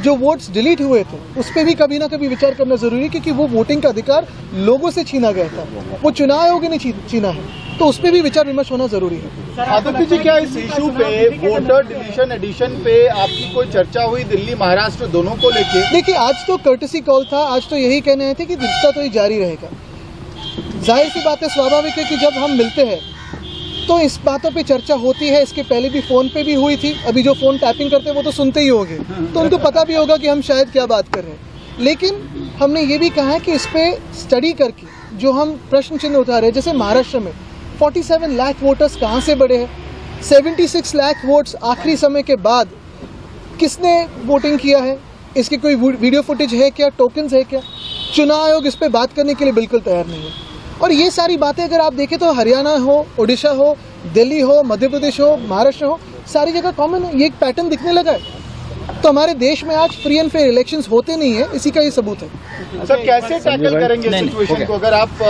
जो वोट्स डिलीट हुए थे, उस पर भी कभी ना कभी विचार करना ज़रूरी है, क्योंकि वो वोटिंग का अधिकार लोगों से छीना गया था, वो चुनाव आयोग ने छीना है, तो उस पर भी विचार विमर्श होना ज़रूरी है। आदित्य जी, क्या इस इशू पे वोटर डिलीशन एडिशन पे आपकी कोई चर्चा हुई दिल्ली महाराष्ट्र दोनों को लेके? देखिए, आज तो कर्टसी कॉल था, आज तो यही कहने आए थे कि रिश्ता तो ही जारी रहेगा। जाहिर सी बात है, स्वाभाविक है कि जब हम मिलते हैं तो इस बातों पे चर्चा होती है। इसके पहले भी फ़ोन पे भी हुई थी, अभी जो फ़ोन टैपिंग करते हैं वो तो सुनते ही होंगे, तो उनको पता भी होगा कि हम शायद क्या बात कर रहे हैं। लेकिन हमने ये भी कहा है कि इस पे स्टडी करके जो हम प्रश्न चिन्ह उठा रहे हैं, जैसे महाराष्ट्र में 47 लाख वोटर्स कहाँ से बढ़े हैं, 76 लाख वोट्स आखिरी समय के बाद किसने वोटिंग किया है, इसकी कोई वीडियो फुटेज है क्या, टोकन्स है क्या? चुनाव आयोग इस पे बात करने के लिए बिल्कुल तैयार नहीं है। और ये सारी बातें अगर आप देखें तो हरियाणा हो, उड़ीसा हो, दिल्ली हो, मध्य प्रदेश हो, महाराष्ट्र हो, सारी जगह कॉमन है, ये एक पैटर्न दिखने लगा है। तो हमारे देश में आज फ्री एंड फेयर इलेक्शंस होते नहीं है, इसी का ये सबूत है। सर कैसे टैकल करेंगे सिचुएशन को? अगर आप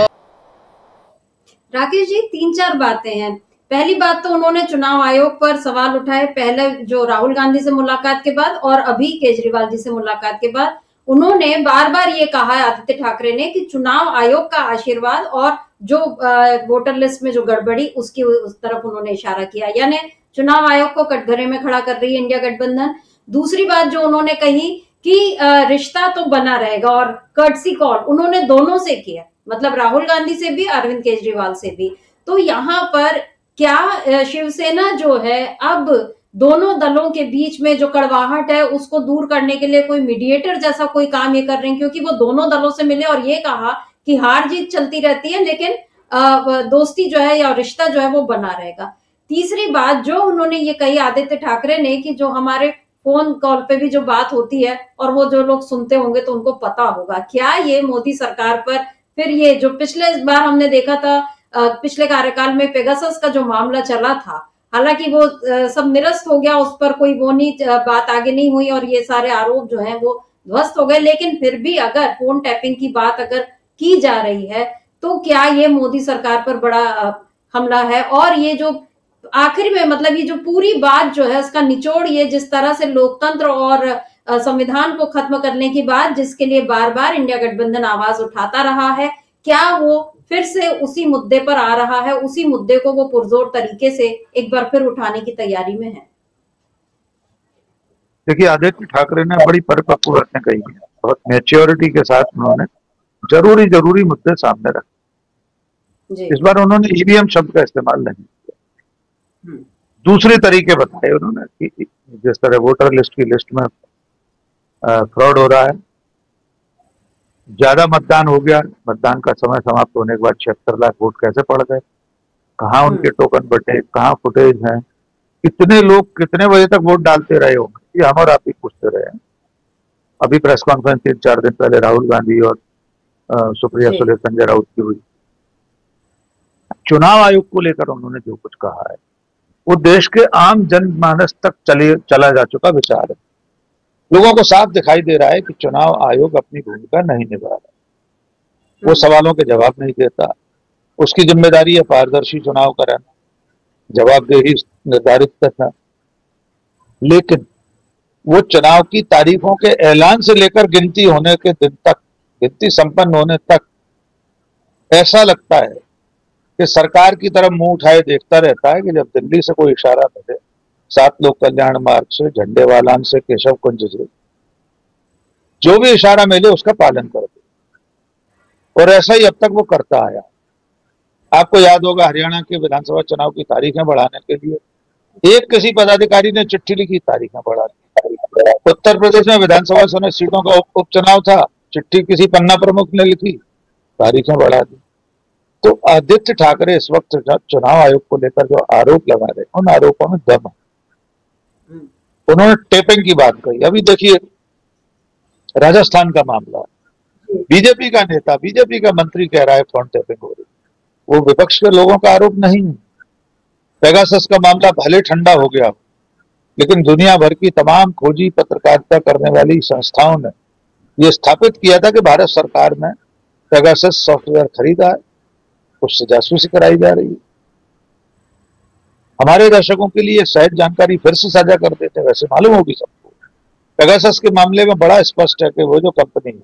राकेश जी, 3-4 बातें हैं। पहली बात तो उन्होंने चुनाव आयोग पर सवाल उठाए, पहले जो राहुल गांधी से मुलाकात के बाद और अभी केजरीवाल जी से मुलाकात के बाद उन्होंने बार बार ये कहा है आदित्य ठाकरे ने कि चुनाव आयोग का आशीर्वाद और जो वोटर लिस्ट में जो गड़बड़ी उसकी उस तरफ उन्होंने इशारा किया, यानी चुनाव आयोग को कटघरे में खड़ा कर रही है इंडिया गठबंधन। दूसरी बात जो उन्होंने कही कि रिश्ता तो बना रहेगा, और कर्टसी कॉल उन्होंने दोनों से किया, मतलब राहुल गांधी से भी, अरविंद केजरीवाल से भी। तो यहाँ पर क्या शिवसेना जो है अब दोनों दलों के बीच में जो कड़वाहट है उसको दूर करने के लिए कोई मीडिएटर जैसा कोई काम ये कर रहे हैं, क्योंकि वो दोनों दलों से मिले और ये कहा कि हार जीत चलती रहती है लेकिन दोस्ती जो है या रिश्ता जो है वो बना रहेगा। तीसरी बात जो उन्होंने ये कही आदित्य ठाकरे ने कि जो हमारे फोन कॉल पे भी जो बात होती है और वो जो लोग सुनते होंगे तो उनको पता होगा, क्या ये मोदी सरकार पर फिर ये जो पिछले बार हमने देखा था पिछले कार्यकाल में पेगासस का जो मामला चला था, हालांकि वो सब निरस्त हो गया, उस पर कोई वो नहीं बात आगे नहीं हुई और ये सारे आरोप जो हैं वो ध्वस्त हो गए, लेकिन फिर भी अगर फोन टैपिंग की बात अगर की जा रही है तो क्या ये मोदी सरकार पर बड़ा हमला है? और ये जो आखिर में मतलब ये जो पूरी बात जो है उसका निचोड़ ये जिस तरह से लोकतंत्र और संविधान को खत्म करने की बात जिसके लिए बार बार इंडिया गठबंधन आवाज उठाता रहा है, क्या वो फिर से उसी मुद्दे पर आ रहा है, उसी मुद्दे को वो पुरजोर तरीके से एक बार फिर उठाने की तैयारी में है? देखिए, आदित्य ठाकरे ने बड़ी परिपक्व बातें कही है, बहुत मैच्योरिटी के साथ उन्होंने जरूरी मुद्दे सामने रखे। इस बार उन्होंने ईवीएम शब्द का इस्तेमाल नहीं किया, दूसरे तरीके बताए उन्होंने कि जिस तरह वोटर लिस्ट की लिस्ट में फ्रॉड हो रहा है, ज्यादा मतदान हो गया, मतदान का समय समाप्त होने के बाद 76 लाख वोट कैसे पड़ गए, कहाँ उनके टोकन बटे, कहाँ फुटेज है, कितने लोग कितने बजे तक वोट डालते रहे होंगे, ये हम और आप ही पूछते रहे हैं। अभी प्रेस कॉन्फ्रेंस 3-4 दिन पहले राहुल गांधी और सुप्रिया सुले, संजय राउत की हुई। चुनाव आयोग को लेकर उन्होंने जो कुछ कहा है वो देश के आम जनमानस तक चला जा चुका विचार है। लोगों को साफ दिखाई दे रहा है कि चुनाव आयोग अपनी भूमिका नहीं निभा रहा, वो सवालों के जवाब नहीं देता, उसकी जिम्मेदारी है पारदर्शी चुनाव कराना, जवाबदेही निर्धारित करना, लेकिन वो चुनाव की तारीखों के ऐलान से लेकर गिनती होने के दिन तक, गिनती संपन्न होने तक ऐसा लगता है कि सरकार की तरफ मुंह उठाए देखता रहता है कि जब दिल्ली से कोई इशारा मिले, 7 लोक कल्याण मार्ग से, झंडे वालान से, केशव कुंज से, जो भी इशारा मिले उसका पालन कर दे, और ऐसा ही अब तक वो करता आया। आपको याद होगा हरियाणा के विधानसभा चुनाव की तारीखें बढ़ाने के लिए एक किसी पदाधिकारी ने चिट्ठी लिखी, तारीखें बढ़ा दी। उत्तर प्रदेश में विधानसभा सीटों का उपचुनाव था, चिट्ठी किसी पन्ना प्रमुख ने लिखी, तारीखें बढ़ा दी। तो आदित्य ठाकरे इस वक्त चुनाव आयोग को लेकर जो आरोप लगा रहे हैं उन आरोपों में दम है। उन्होंने टेपिंग की बात कही। अभी देखिए राजस्थान का मामला, बीजेपी का नेता, बीजेपी का मंत्री कह रहा है फोन टेपिंग हो रही, वो विपक्ष के लोगों का आरोप नहीं है। पेगासस का मामला भले ठंडा हो गया, लेकिन दुनिया भर की तमाम खोजी पत्रकारिता करने वाली संस्थाओं ने यह स्थापित किया था कि भारत सरकार ने पेगासस सॉफ्टवेयर खरीदा है, उससे जासूसी कराई जा रही है। हमारे दर्शकों के लिए सहज जानकारी फिर से साझा कर देते हैं, वैसे मालूम होगी सबको। पेगासस के मामले में बड़ा स्पष्ट है कि वो जो कंपनी है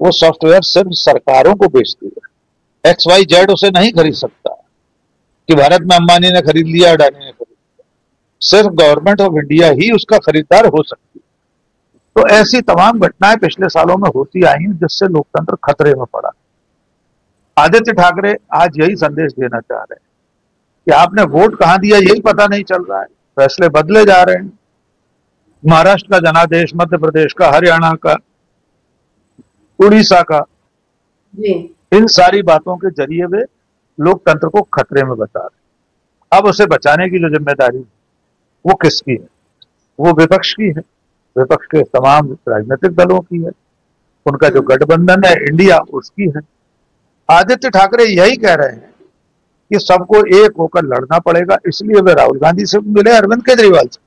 वो सॉफ्टवेयर सिर्फ सरकारों को बेचती है, XYZ उसे नहीं खरीद सकता कि भारत में अंबानी ने खरीद लिया, अडानी ने खरीद लिया, सिर्फ गवर्नमेंट ऑफ इंडिया ही उसका खरीदार हो सकती है। तो ऐसी तमाम घटनाएं पिछले सालों में होती आई हैं जिससे लोकतंत्र खतरे में पड़ा। आदित्य ठाकरे आज यही संदेश देना चाह रहे हैं कि आपने वोट कहां दिया यही पता नहीं चल रहा है, फैसले बदले जा रहे हैं। महाराष्ट्र का जनादेश, मध्य प्रदेश का, हरियाणा का, उड़ीसा का, जी इन सारी बातों के जरिए वे लोकतंत्र को खतरे में बता रहे। अब उसे बचाने की जो जिम्मेदारी वो किसकी है? वो विपक्ष की है, विपक्ष के तमाम राजनीतिक दलों की है, उनका जो गठबंधन है इंडिया उसकी है। आदित्य ठाकरे यही कह रहे हैं कि सबको एक होकर लड़ना पड़ेगा, इसलिए वे राहुल गांधी से मिले, अरविंद केजरीवाल से।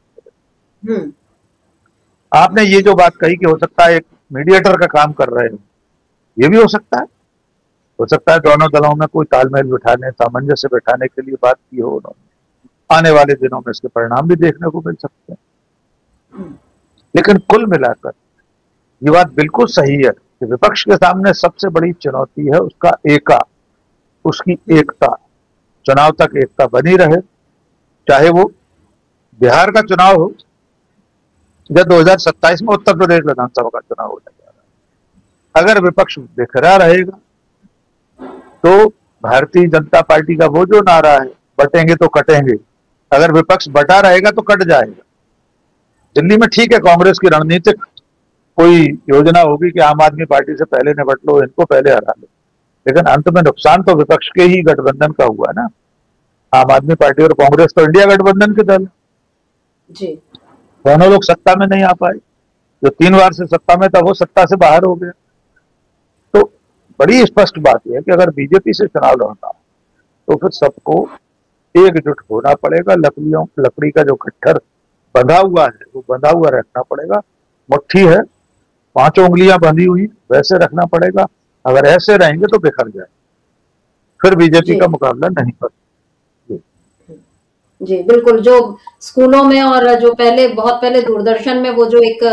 आपने ये जो बात कही कि हो सकता है एक मीडिएटर का काम कर रहे हो, ये भी हो सकता है दोनों दलों में कोई तालमेल बिठाने, सामंजस्य बिठाने के लिए बात की हो उन्होंने। आने वाले दिनों में इसके परिणाम भी देखने को मिल सकते हैं। लेकिन कुल मिलाकर ये बात बिल्कुल सही है कि विपक्ष के सामने सबसे बड़ी चुनौती है उसकी एकता। चुनाव तक एकता बनी रहे, चाहे वो बिहार का चुनाव हो या 2027 में उत्तर प्रदेश विधानसभा का चुनाव होने जा रहा है। अगर विपक्ष बिखरा रहेगा तो भारतीय जनता पार्टी का वो जो नारा है, बटेंगे तो कटेंगे, अगर विपक्ष बटा रहेगा तो कट जाएगा। दिल्ली में ठीक है, कांग्रेस की रणनीतिक कोई योजना होगी कि आम आदमी पार्टी से पहले निपट लो, इनको पहले हरा लो, लेकिन अंत में नुकसान तो विपक्ष के ही गठबंधन का हुआ ना। आम आदमी पार्टी और कांग्रेस तो इंडिया गठबंधन के दल जी, दोनों लोग सत्ता में नहीं आ पाए। जो 3 बार से सत्ता में था वो सत्ता से बाहर हो गया। तो बड़ी स्पष्ट बात यह है कि अगर बीजेपी से चुनाव लड़ना तो फिर सबको एकजुट होना पड़ेगा। लकड़ी का जो गट्ठर बंधा हुआ है वो बंधा हुआ रखना पड़ेगा। मुट्ठी है, 5 उंगलियां बंधी हुई, वैसे रखना पड़ेगा। अगर ऐसे रहेंगे तो बिखर जाए, फिर बीजेपी का मुकाबला नहीं कर। जी बिल्कुल। जो स्कूलों में और जो बहुत पहले दूरदर्शन में वो जो एक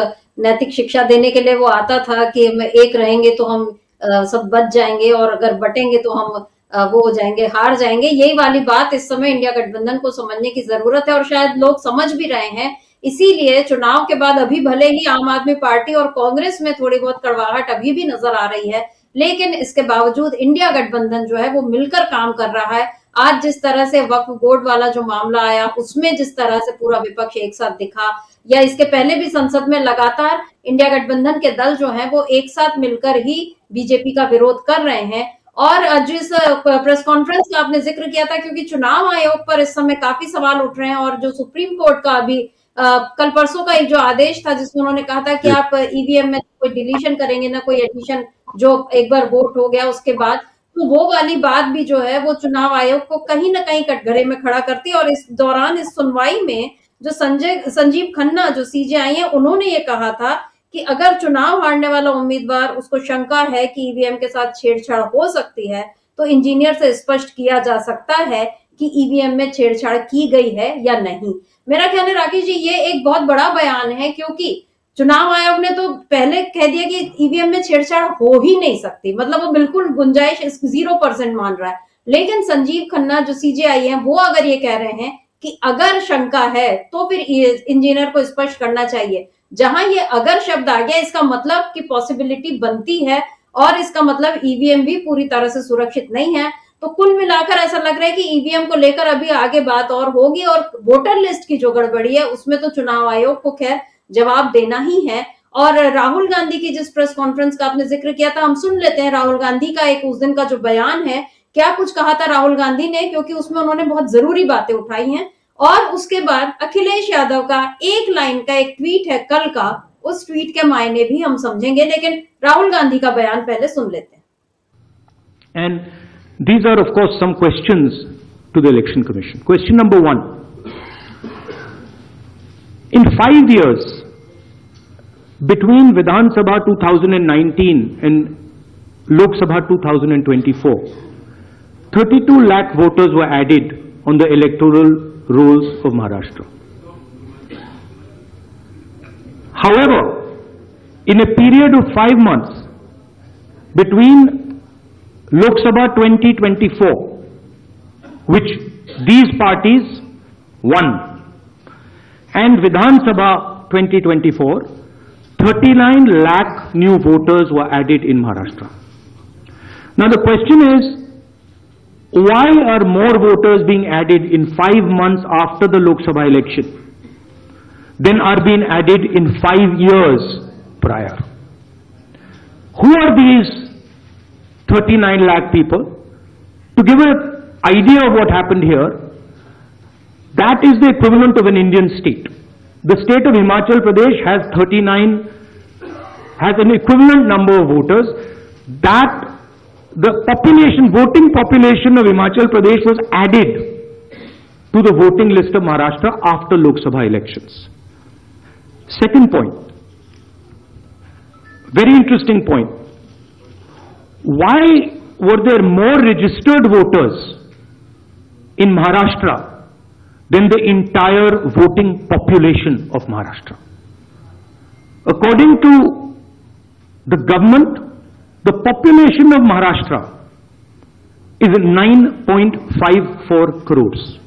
नैतिक शिक्षा देने के लिए वो आता था कि हम एक रहेंगे तो हम सब बच जाएंगे, और अगर बटेंगे तो हम वो हो जाएंगे, हार जाएंगे। यही वाली बात इस समय इंडिया गठबंधन को समझने की जरूरत है, और शायद लोग समझ भी रहे हैं। इसीलिए चुनाव के बाद अभी भले ही आम आदमी पार्टी और कांग्रेस में थोड़ी बहुत कड़वाहट अभी भी नजर आ रही है, लेकिन इसके बावजूद इंडिया गठबंधन जो है वो मिलकर काम कर रहा है। आज जिस तरह से वक्फ बोर्ड वाला जो मामला आया, उसमें जिस तरह से पूरा विपक्ष एक साथ दिखा, या इसके पहले भी संसद में लगातार इंडिया गठबंधन के दल जो हैं वो एक साथ मिलकर ही बीजेपी का विरोध कर रहे हैं। और जिस प्रेस कॉन्फ्रेंस का आपने जिक्र किया था, क्योंकि चुनाव आयोग पर इस समय काफी सवाल उठ रहे हैं, और जो सुप्रीम कोर्ट का अभी कल परसों का एक जो आदेश था जिसमें उन्होंने कहा था कि आप ईवीएम में कोई डिलीशन करेंगे ना कोई एडिशन, जो एक बार वोट हो गया उसके बाद, तो वो वाली बात भी जो है वो चुनाव आयोग को कहीं ना कहीं कटघरे में खड़ा करती है। और इस दौरान इस सुनवाई में जो संजीव खन्ना जो सीजेआई है, उन्होंने ये कहा था कि अगर चुनाव हारने वाला उम्मीदवार उसको शंका है कि ईवीएम के साथ छेड़छाड़ हो सकती है, तो इंजीनियर से स्पष्ट किया जा सकता है कि ईवीएम में छेड़छाड़ की गई है या नहीं। मेरा ख्याल है राकेश जी ये एक बहुत बड़ा बयान है, क्योंकि चुनाव आयोग ने तो पहले कह दिया कि ईवीएम में छेड़छाड़ हो ही नहीं सकती, मतलब वो बिल्कुल गुंजाइश 0% मान रहा है। लेकिन संजीव खन्ना जो सीजेआई है वो अगर ये कह रहे हैं कि अगर शंका है तो फिर इंजीनियर को स्पष्ट करना चाहिए। जहां ये अगर शब्द आ गया, इसका मतलब कि पॉसिबिलिटी बनती है, और इसका मतलब ईवीएम भी पूरी तरह से सुरक्षित नहीं है। तो कुल मिलाकर ऐसा लग रहा है कि ईवीएम को लेकर अभी आगे बात और होगी, और वोटर लिस्ट की जो गड़बड़ी है उसमें तो चुनाव आयोग को खैर जवाब देना ही है। और राहुल गांधी की जिस प्रेस कॉन्फ्रेंस का आपने जिक्र किया था, हम सुन लेते हैं राहुल गांधी का एक उस दिन का जो बयान है, क्या कुछ कहा था राहुल गांधी ने, क्योंकि उसमें उन्होंने बहुत जरूरी बातें उठाई हैं। और उसके बाद अखिलेश यादव का एक लाइन का एक ट्वीट है कल का, उस ट्वीट के मायने भी हम समझेंगे, लेकिन राहुल गांधी का बयान पहले सुन लेते हैं। And these are of course some questions to the Election Commission. Question number 1. In 5 years between Vidhan Sabha 2019 and Lok Sabha 2024, 32 lakh voters were added on the electoral rolls of Maharashtra. However, in a period of 5 months between Lok Sabha 2024, which these parties won, and Vidhan Sabha 2024, 39 lakh new voters were added in Maharashtra. Now the question is, why are more voters being added in 5 months after the Lok Sabha election than are being added in 5 years prior? who are these 39 lakh people? To give an idea of what happened here, that is the equivalent of an Indian state. The state of Himachal Pradesh has has an equivalent number of voters. That the voting population of Himachal Pradesh was added to the voting list of Maharashtra after Lok Sabha elections. Second point, very interesting point. Why were there more registered voters in Maharashtra than the entire voting population of Maharashtra? According to the government, the population of Maharashtra is 9.54 crores.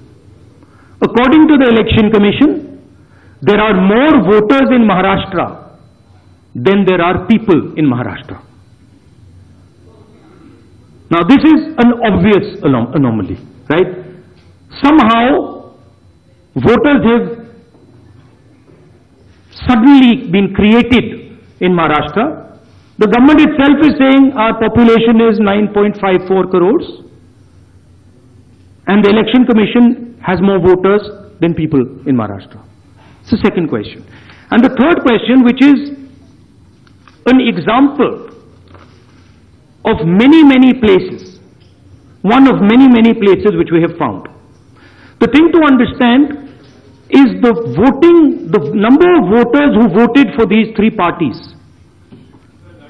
According to the Election Commission, there are more voters in Maharashtra than there are people in Maharashtra. Now this is an obvious anomaly, right? Somehow voters have suddenly been created in Maharashtra. The government itself is saying our population is 9.54 crores and the Election Commission has more voters than people in Maharashtra. It's the second question. And the third question, which is an example of many places, one of many places which we have found. The thing to understand is the number of voters who voted for these three parties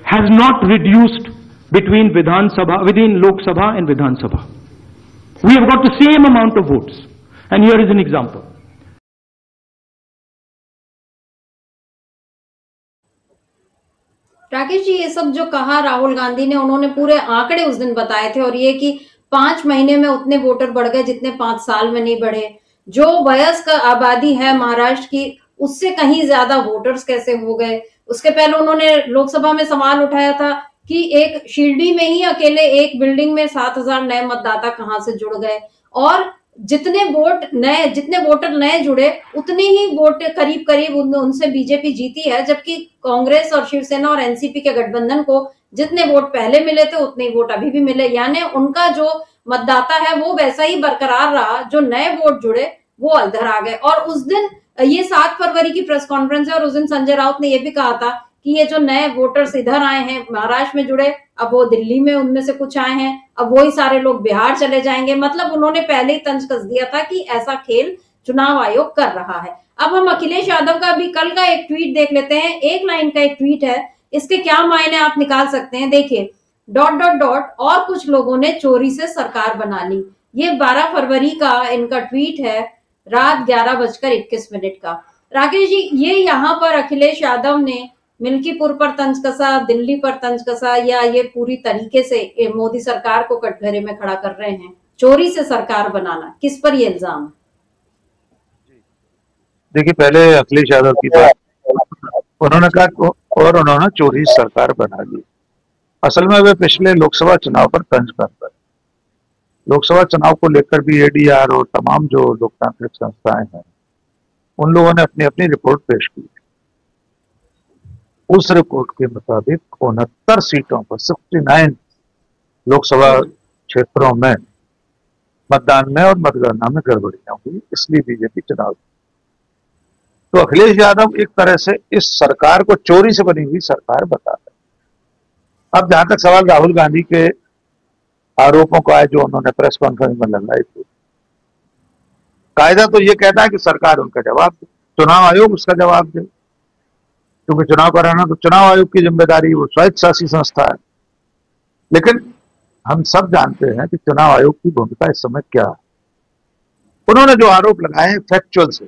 has not reduced between Lok Sabha and Vidhan Sabha. We have got the same amount of votes. And here is an example. Rakesh ji, ये सब जो कहा राहुल गांधी ने, उन्होंने पूरे आंकड़े उस दिन बताए थे और ये कि 5 महीने में उतने वोटर बढ़ गए जितने 5 साल में नहीं बढ़े। जो वयस्क आबादी है महाराष्ट्र की, उससे कहीं ज्यादा वोटर्स कैसे हो गए। उसके पहले उन्होंने लोकसभा में सवाल उठाया था कि एक शिरडी में ही अकेले एक बिल्डिंग में 7,000 नए मतदाता कहां से जुड़ गए, और जितने वोटर नए जुड़े उतने ही वोट करीब उनसे बीजेपी जीती है, जबकि कांग्रेस और शिवसेना और एनसीपी के गठबंधन को जितने वोट पहले मिले थे उतने ही वोट अभी भी मिले। यानी उनका जो मतदाता है वो वैसा ही बरकरार रहा, जो नए वोट जुड़े वो अधर आ गए। और उस दिन ये 7 फरवरी की प्रेस कॉन्फ्रेंस है और उस दिन संजय राउत ने ये भी कहा था कि ये जो नए वोटर्स इधर आए हैं महाराष्ट्र में जुड़े, अब वो दिल्ली में उनमें से कुछ आए हैं, अब वही सारे लोग बिहार चले जाएंगे। मतलब उन्होंने पहले ही तंज कस दिया था कि ऐसा खेल चुनाव आयोग कर रहा है। अब हम अखिलेश यादव का भी कल का एक ट्वीट देख लेते हैं। 1 लाइन का एक ट्वीट है, इसके क्या मायने आप निकाल सकते हैं। देखिए, ... और कुछ लोगों ने चोरी से सरकार बना ली। ये 12 फरवरी का इनका ट्वीट है, रात 11:21 का। राकेश जी, ये यहाँ पर अखिलेश यादव ने मिल्कीपुर पर तंज कसा, दिल्ली पर तंज कसा, या ये पूरी तरीके से मोदी सरकार को कटघरे में खड़ा कर रहे हैं? चोरी से सरकार बनाना, किस पर ये इल्जाम? देखिए, पहले अखिलेश यादव की बात, उन्होंने कहा और उन्होंने चोरी सरकार बना ली। असल में वे पिछले लोकसभा चुनाव पर तंज कर रहे। लोकसभा चुनाव को लेकर भी एडीआर और तमाम जो लोकतांत्रिक संस्थाएं हैं, उन लोगों ने अपनी अपनी रिपोर्ट पेश की। उस रिपोर्ट के मुताबिक 69 सीटों पर 69 लोकसभा क्षेत्रों में मतदान में और मतगणना में गड़बड़ियां हुई, इसलिए बीजेपी चुनाव। तो अखिलेश यादव एक तरह से इस सरकार को चोरी से बनी हुई सरकार बता रहे। अब जहां तक सवाल राहुल गांधी के आरोपों का है जो उन्होंने प्रेस कॉन्फ्रेंस में लगाई थी, कायदा तो ये कहता है कि सरकार उनका जवाब दे, चुनाव आयोग उसका जवाब दे, क्योंकि चुनाव कराना तो चुनाव आयोग की जिम्मेदारी, वो स्वायत्त शासी संस्था है। लेकिन हम सब जानते हैं कि चुनाव आयोग की भूमिका इस समय क्या है। उन्होंने जो आरोप लगाए हैं फैक्चुअल से,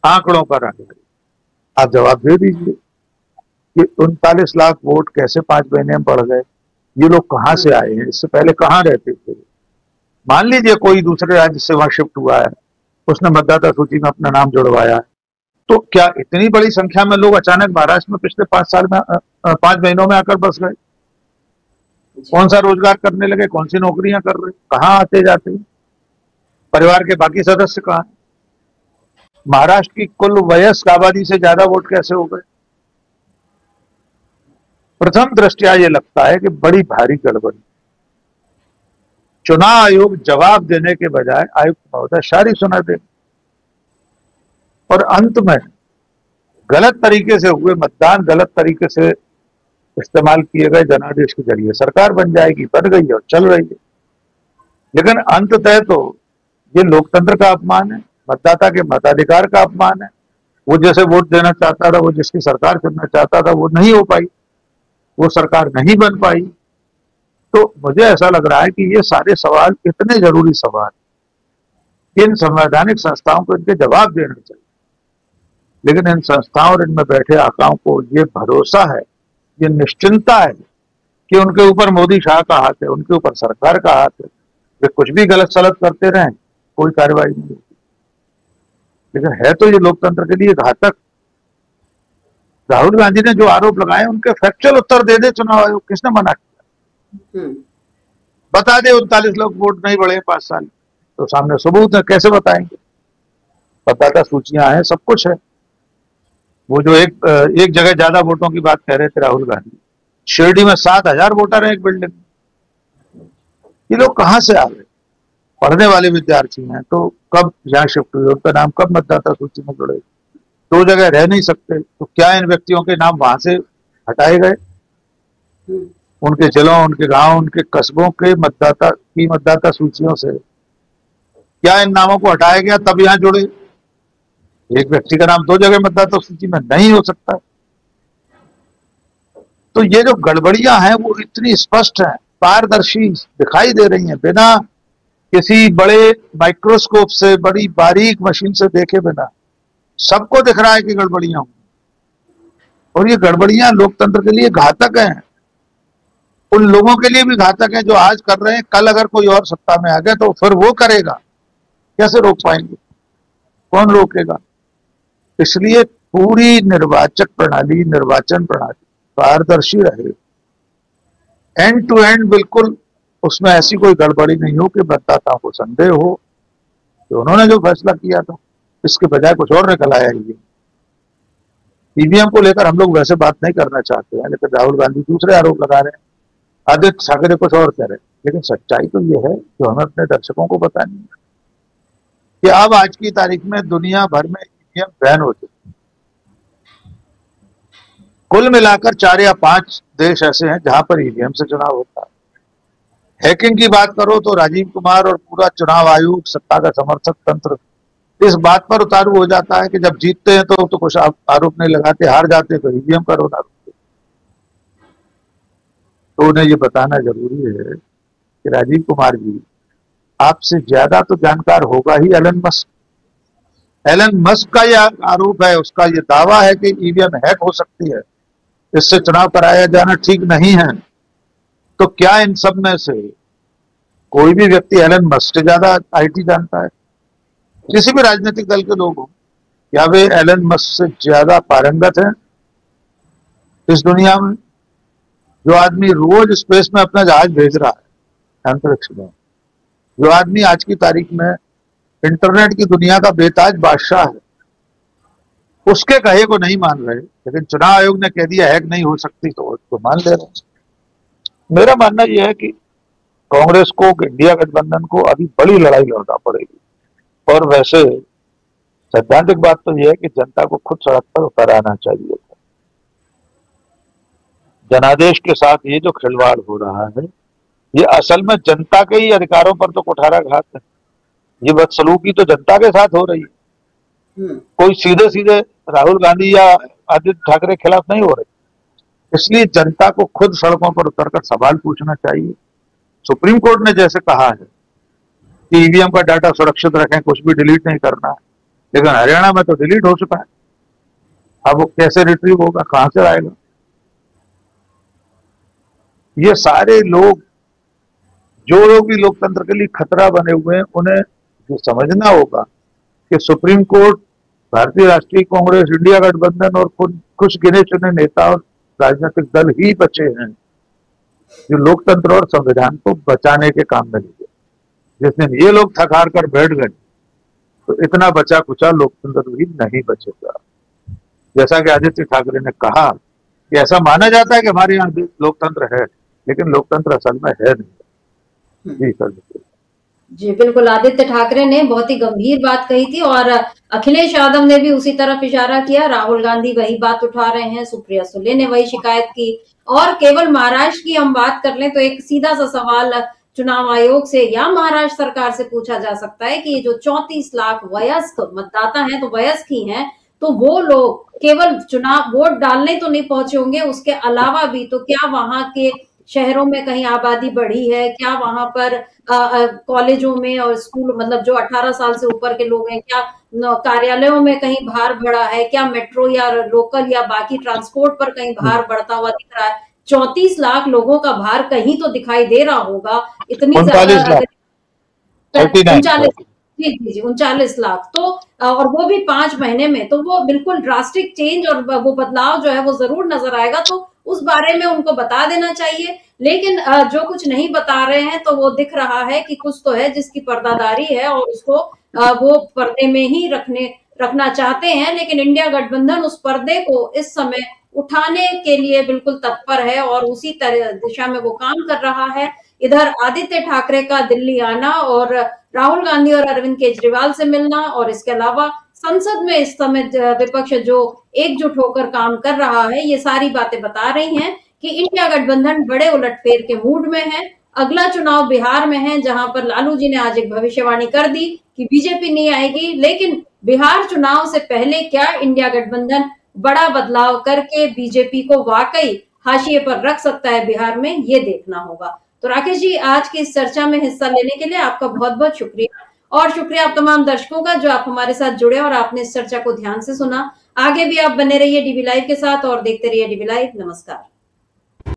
आंकड़ों पर आधारित, आप जवाब दे दीजिए कि 39 लाख वोट कैसे 5 महीने में बढ़ गए, ये लोग कहां से आए हैं, इससे पहले कहां रहते थे। मान लीजिए कोई दूसरे राज्य से वहां शिफ्ट हुआ है, उसने मतदाता सूची में अपना नाम जुड़वाया, तो क्या इतनी बड़ी संख्या में लोग अचानक महाराष्ट्र में पिछले 5 महीनों में आकर बस गए? कौन सा रोजगार करने लगे, कौन सी नौकरियां कर रहे, कहां आते जाते, परिवार के बाकी सदस्य कहां? महाराष्ट्र की कुल वयस्क आबादी से ज्यादा वोट कैसे हो गए? प्रथम दृष्टया ये लगता है कि बड़ी भारी गड़बड़ी। चुनाव आयोग जवाब देने के बजाय आयुक्त महोदय शायरी सुना दे और अंत में गलत तरीके से हुए मतदान, गलत तरीके से इस्तेमाल किए गए जनादेश के जरिए सरकार बन जाएगी, बन गई है और चल रही है। लेकिन अंततः तो ये लोकतंत्र का अपमान है, मतदाता के मताधिकार का अपमान है। वो जैसे वोट देना चाहता था, वो जिसकी सरकार चुनना चाहता था, वो नहीं हो पाई, वो सरकार नहीं बन पाई। तो मुझे ऐसा लग रहा है कि ये सारे सवाल इतने जरूरी सवाल, इन संवैधानिक संस्थाओं को इनके जवाब देने चाहिए। लेकिन इन संस्थाओं और इनमें बैठे आकाओं को ये भरोसा है, ये निश्चिंता है कि उनके ऊपर मोदी शाह का हाथ है, उनके ऊपर सरकार का हाथ है, वे कुछ भी गलत सलत करते रहें, कोई कार्रवाई नहीं होती। लेकिन है तो ये लोकतंत्र के लिए घातक। राहुल गांधी ने जो आरोप लगाए उनके फैक्चुअल उत्तर दे दे चुनाव आयोग, किसने मना किया? बता दे 39 लोग वोट नहीं बढ़े 5 साल, तो सामने सबूत है, कैसे बताएंगे? मतदाता सूचियां हैं, सब कुछ है। वो जो एक जगह ज्यादा वोटों की बात कह रहे थे राहुल गांधी, शिरडी में 7000 वोटर है एक बिल्डिंग में। ये लोग कहां से आ गए? पढ़ने वाले विद्यार्थी हैं, तो कब यहाँ शिफ्ट हुए, उनका नाम कब मतदाता सूची में जुड़े? 2 जगह रह नहीं सकते, तो क्या इन व्यक्तियों के नाम वहां से हटाए गए? उनके जिलों, उनके गांव, उनके कस्बों के मतदाता सूचियों से क्या इन नामों को हटाया गया तब यहाँ जुड़े? एक व्यक्ति का नाम 2 जगह मतदाता सूची में नहीं हो सकता। तो ये जो गड़बड़ियां हैं वो इतनी स्पष्ट हैं, पारदर्शी दिखाई दे रही हैं, बिना किसी बड़े माइक्रोस्कोप से, बड़ी बारीक मशीन से देखे बिना सबको दिख रहा है कि गड़बड़ियां हों। और ये गड़बड़ियां लोकतंत्र के लिए घातक हैं, उन लोगों के लिए भी घातक हैं जो आज कर रहे हैं। कल अगर कोई और सत्ता में आ गया तो फिर वो करेगा, कैसे रोक पाएंगे? कौन रोकेगा? इसलिए पूरी निर्वाचन प्रणाली पारदर्शी रहे, एंड टू एंड, बिल्कुल उसमें ऐसी कोई गड़बड़ी नहीं हो कि मतदाताओं को संदेह हो कि उन्होंने जो फैसला किया था इसके बजाय कुछ और निकल आया। ईवीएम को लेकर हम लोग वैसे बात नहीं करना चाहते हैं, लेकिन राहुल गांधी दूसरे आरोप लगा रहे हैं, आदित्य ठाकरे कुछ और कह रहे हैं। लेकिन सच्चाई तो ये है जो हमें अपने दर्शकों को बतानी है कि अब आज की तारीख में दुनिया भर में ईवीएम बैन हो चुके हैं। कुल मिलाकर 4 या 5 देश ऐसे हैं जहां पर ईवीएम से चुनाव होता है। हैकिंग की बात करो तो राजीव कुमार और पूरा चुनाव आयोग, सत्ता का समर्थक तंत्र इस बात पर उतारू हो जाता है कि जब जीतते हैं तो कुछ आरोप नहीं लगाते, हार जाते तो ईवीएम का रोना रोकते। तो उन्हें ये बताना जरूरी है कि राजीव कुमार जी, आपसे ज्यादा तो जानकार होगा ही एलन मस्क। एलन मस्क का यह आरोप है, उसका यह दावा है कि ईवीएम हैक हो सकती है, इससे चुनाव कराया जाना ठीक नहीं है। तो क्या इन सब में से कोई भी व्यक्ति एलन मस्क से ज्यादा आईटी जानता है? किसी भी राजनीतिक दल के लोग हों, क्या वे एलन मस्क से ज्यादा पारंगत हैं इस दुनिया में? जो आदमी रोज स्पेस में अपना जहाज भेज रहा है अंतरिक्ष में, जो आदमी आज की तारीख में इंटरनेट की दुनिया का बेताज बादशाह है, उसके कहे को नहीं मान रहे, लेकिन चुनाव आयोग ने कह दिया हैक नहीं हो सकती तो उसको मान ले रहे हैं। मेरा मानना यह है कि कांग्रेस को, इंडिया गठबंधन को अभी बड़ी लड़ाई लड़ना पड़ेगी। और वैसे सैद्धांतिक बात तो यह है कि जनता को खुद सड़क पर उतर आना चाहिए। जनादेश के साथ ये जो खिलवाड़ हो रहा है, ये असल में जनता के ही अधिकारों पर तो कुठाराघात है। ये बदसलूकी तो जनता के साथ हो रही है, कोई सीधे सीधे राहुल गांधी या आदित्य ठाकरे के खिलाफ नहीं हो रही। इसलिए जनता को खुद सड़कों पर उतरकर सवाल पूछना चाहिए। सुप्रीम कोर्ट ने जैसे कहा है कि ईवीएम का डाटा सुरक्षित रखें, कुछ भी डिलीट नहीं करना है, लेकिन हरियाणा में तो डिलीट हो चुका है। अब वो कैसे रिट्रीव होगा, कहां से आएगा? ये सारे लोग, जो लोग भी लोकतंत्र के लिए खतरा बने हुए हैं, उन्हें ये समझना होगा कि सुप्रीम कोर्ट, भारतीय राष्ट्रीय कांग्रेस, इंडिया गठबंधन और कुछ गिने चुने नेता और राजनीतिक दल ही बचे हैं जो लोकतंत्र और संविधान को बचाने के काम में लगे। जिस दिन ये लोग थक हार कर बैठ गए तो इतना बचा कुचा लोकतंत्र भी नहीं बचेगा। जैसा कि आदित्य ठाकरे ने कहा कि ऐसा माना जाता है कि हमारे यहाँ लोकतंत्र है, लेकिन लोकतंत्र असल में है नहीं। जी सर। जी बिल्कुल, आदित्य ठाकरे ने बहुत ही गंभीर बात कही थी और अखिलेश यादव ने भी उसी तरफ इशारा किया। राहुल गांधी वही बात उठा रहे हैं, सुप्रिया सुले ने वही शिकायत की। और केवल महाराष्ट्र की हम बात कर लें तो एक सीधा सा सवाल चुनाव आयोग से या महाराष्ट्र सरकार से पूछा जा सकता है कि ये जो 34 लाख वयस्क मतदाता हैं, तो वयस्क ही हैं, तो वो लोग केवल चुनाव वोट डालने तो नहीं पहुंचे होंगे, उसके अलावा भी तो क्या वहां के शहरों में कहीं आबादी बढ़ी है, क्या वहां पर कॉलेजों में और स्कूल, मतलब जो 18 साल से ऊपर के लोग हैं, क्या कार्यालयों में कहीं भार बढ़ा है, क्या मेट्रो या लोकल या बाकी ट्रांसपोर्ट पर कहीं भार बढ़ता हुआ दिख रहा है? 34 लाख लोगों का भार कहीं तो दिखाई दे रहा होगा। इतनी 39 लाख 39 लाख तो, और वो भी 5 महीने में, तो वो बिल्कुल ड्रास्टिक चेंज और वो बदलाव जो है वो जरूर नजर आएगा। तो उस बारे में उनको बता देना चाहिए, लेकिन जो कुछ नहीं बता रहे हैं तो वो दिख रहा है कि कुछ तो है जिसकी पर्दादारी है और उसको वो पर्दे में ही रखना चाहते हैं। लेकिन इंडिया गठबंधन उस पर्दे को इस समय उठाने के लिए बिल्कुल तत्पर है और उसी तरह दिशा में वो काम कर रहा है। इधर आदित्य ठाकरे का दिल्ली आना और राहुल गांधी और अरविंद केजरीवाल से मिलना, और इसके अलावा संसद में इस समय विपक्ष जो एकजुट होकर काम कर रहा है, ये सारी बातें बता रही हैं कि इंडिया गठबंधन बड़े उलटफेर के मूड में है। अगला चुनाव बिहार में है, जहां पर लालू जी ने आज एक भविष्यवाणी कर दी कि बीजेपी नहीं आएगी, लेकिन बिहार चुनाव से पहले क्या इंडिया गठबंधन बड़ा बदलाव करके बीजेपी को वाकई हाशिए पर रख सकता है बिहार में, ये देखना होगा। तो राकेश जी, आज की इस चर्चा में हिस्सा लेने के लिए आपका बहुत बहुत शुक्रिया, और शुक्रिया आप तमाम दर्शकों का जो आप हमारे साथ जुड़े और आपने इस चर्चा को ध्यान से सुना। आगे भी आप बने रहिए डीबी लाइव के साथ और देखते रहिए डीबी लाइव। नमस्कार।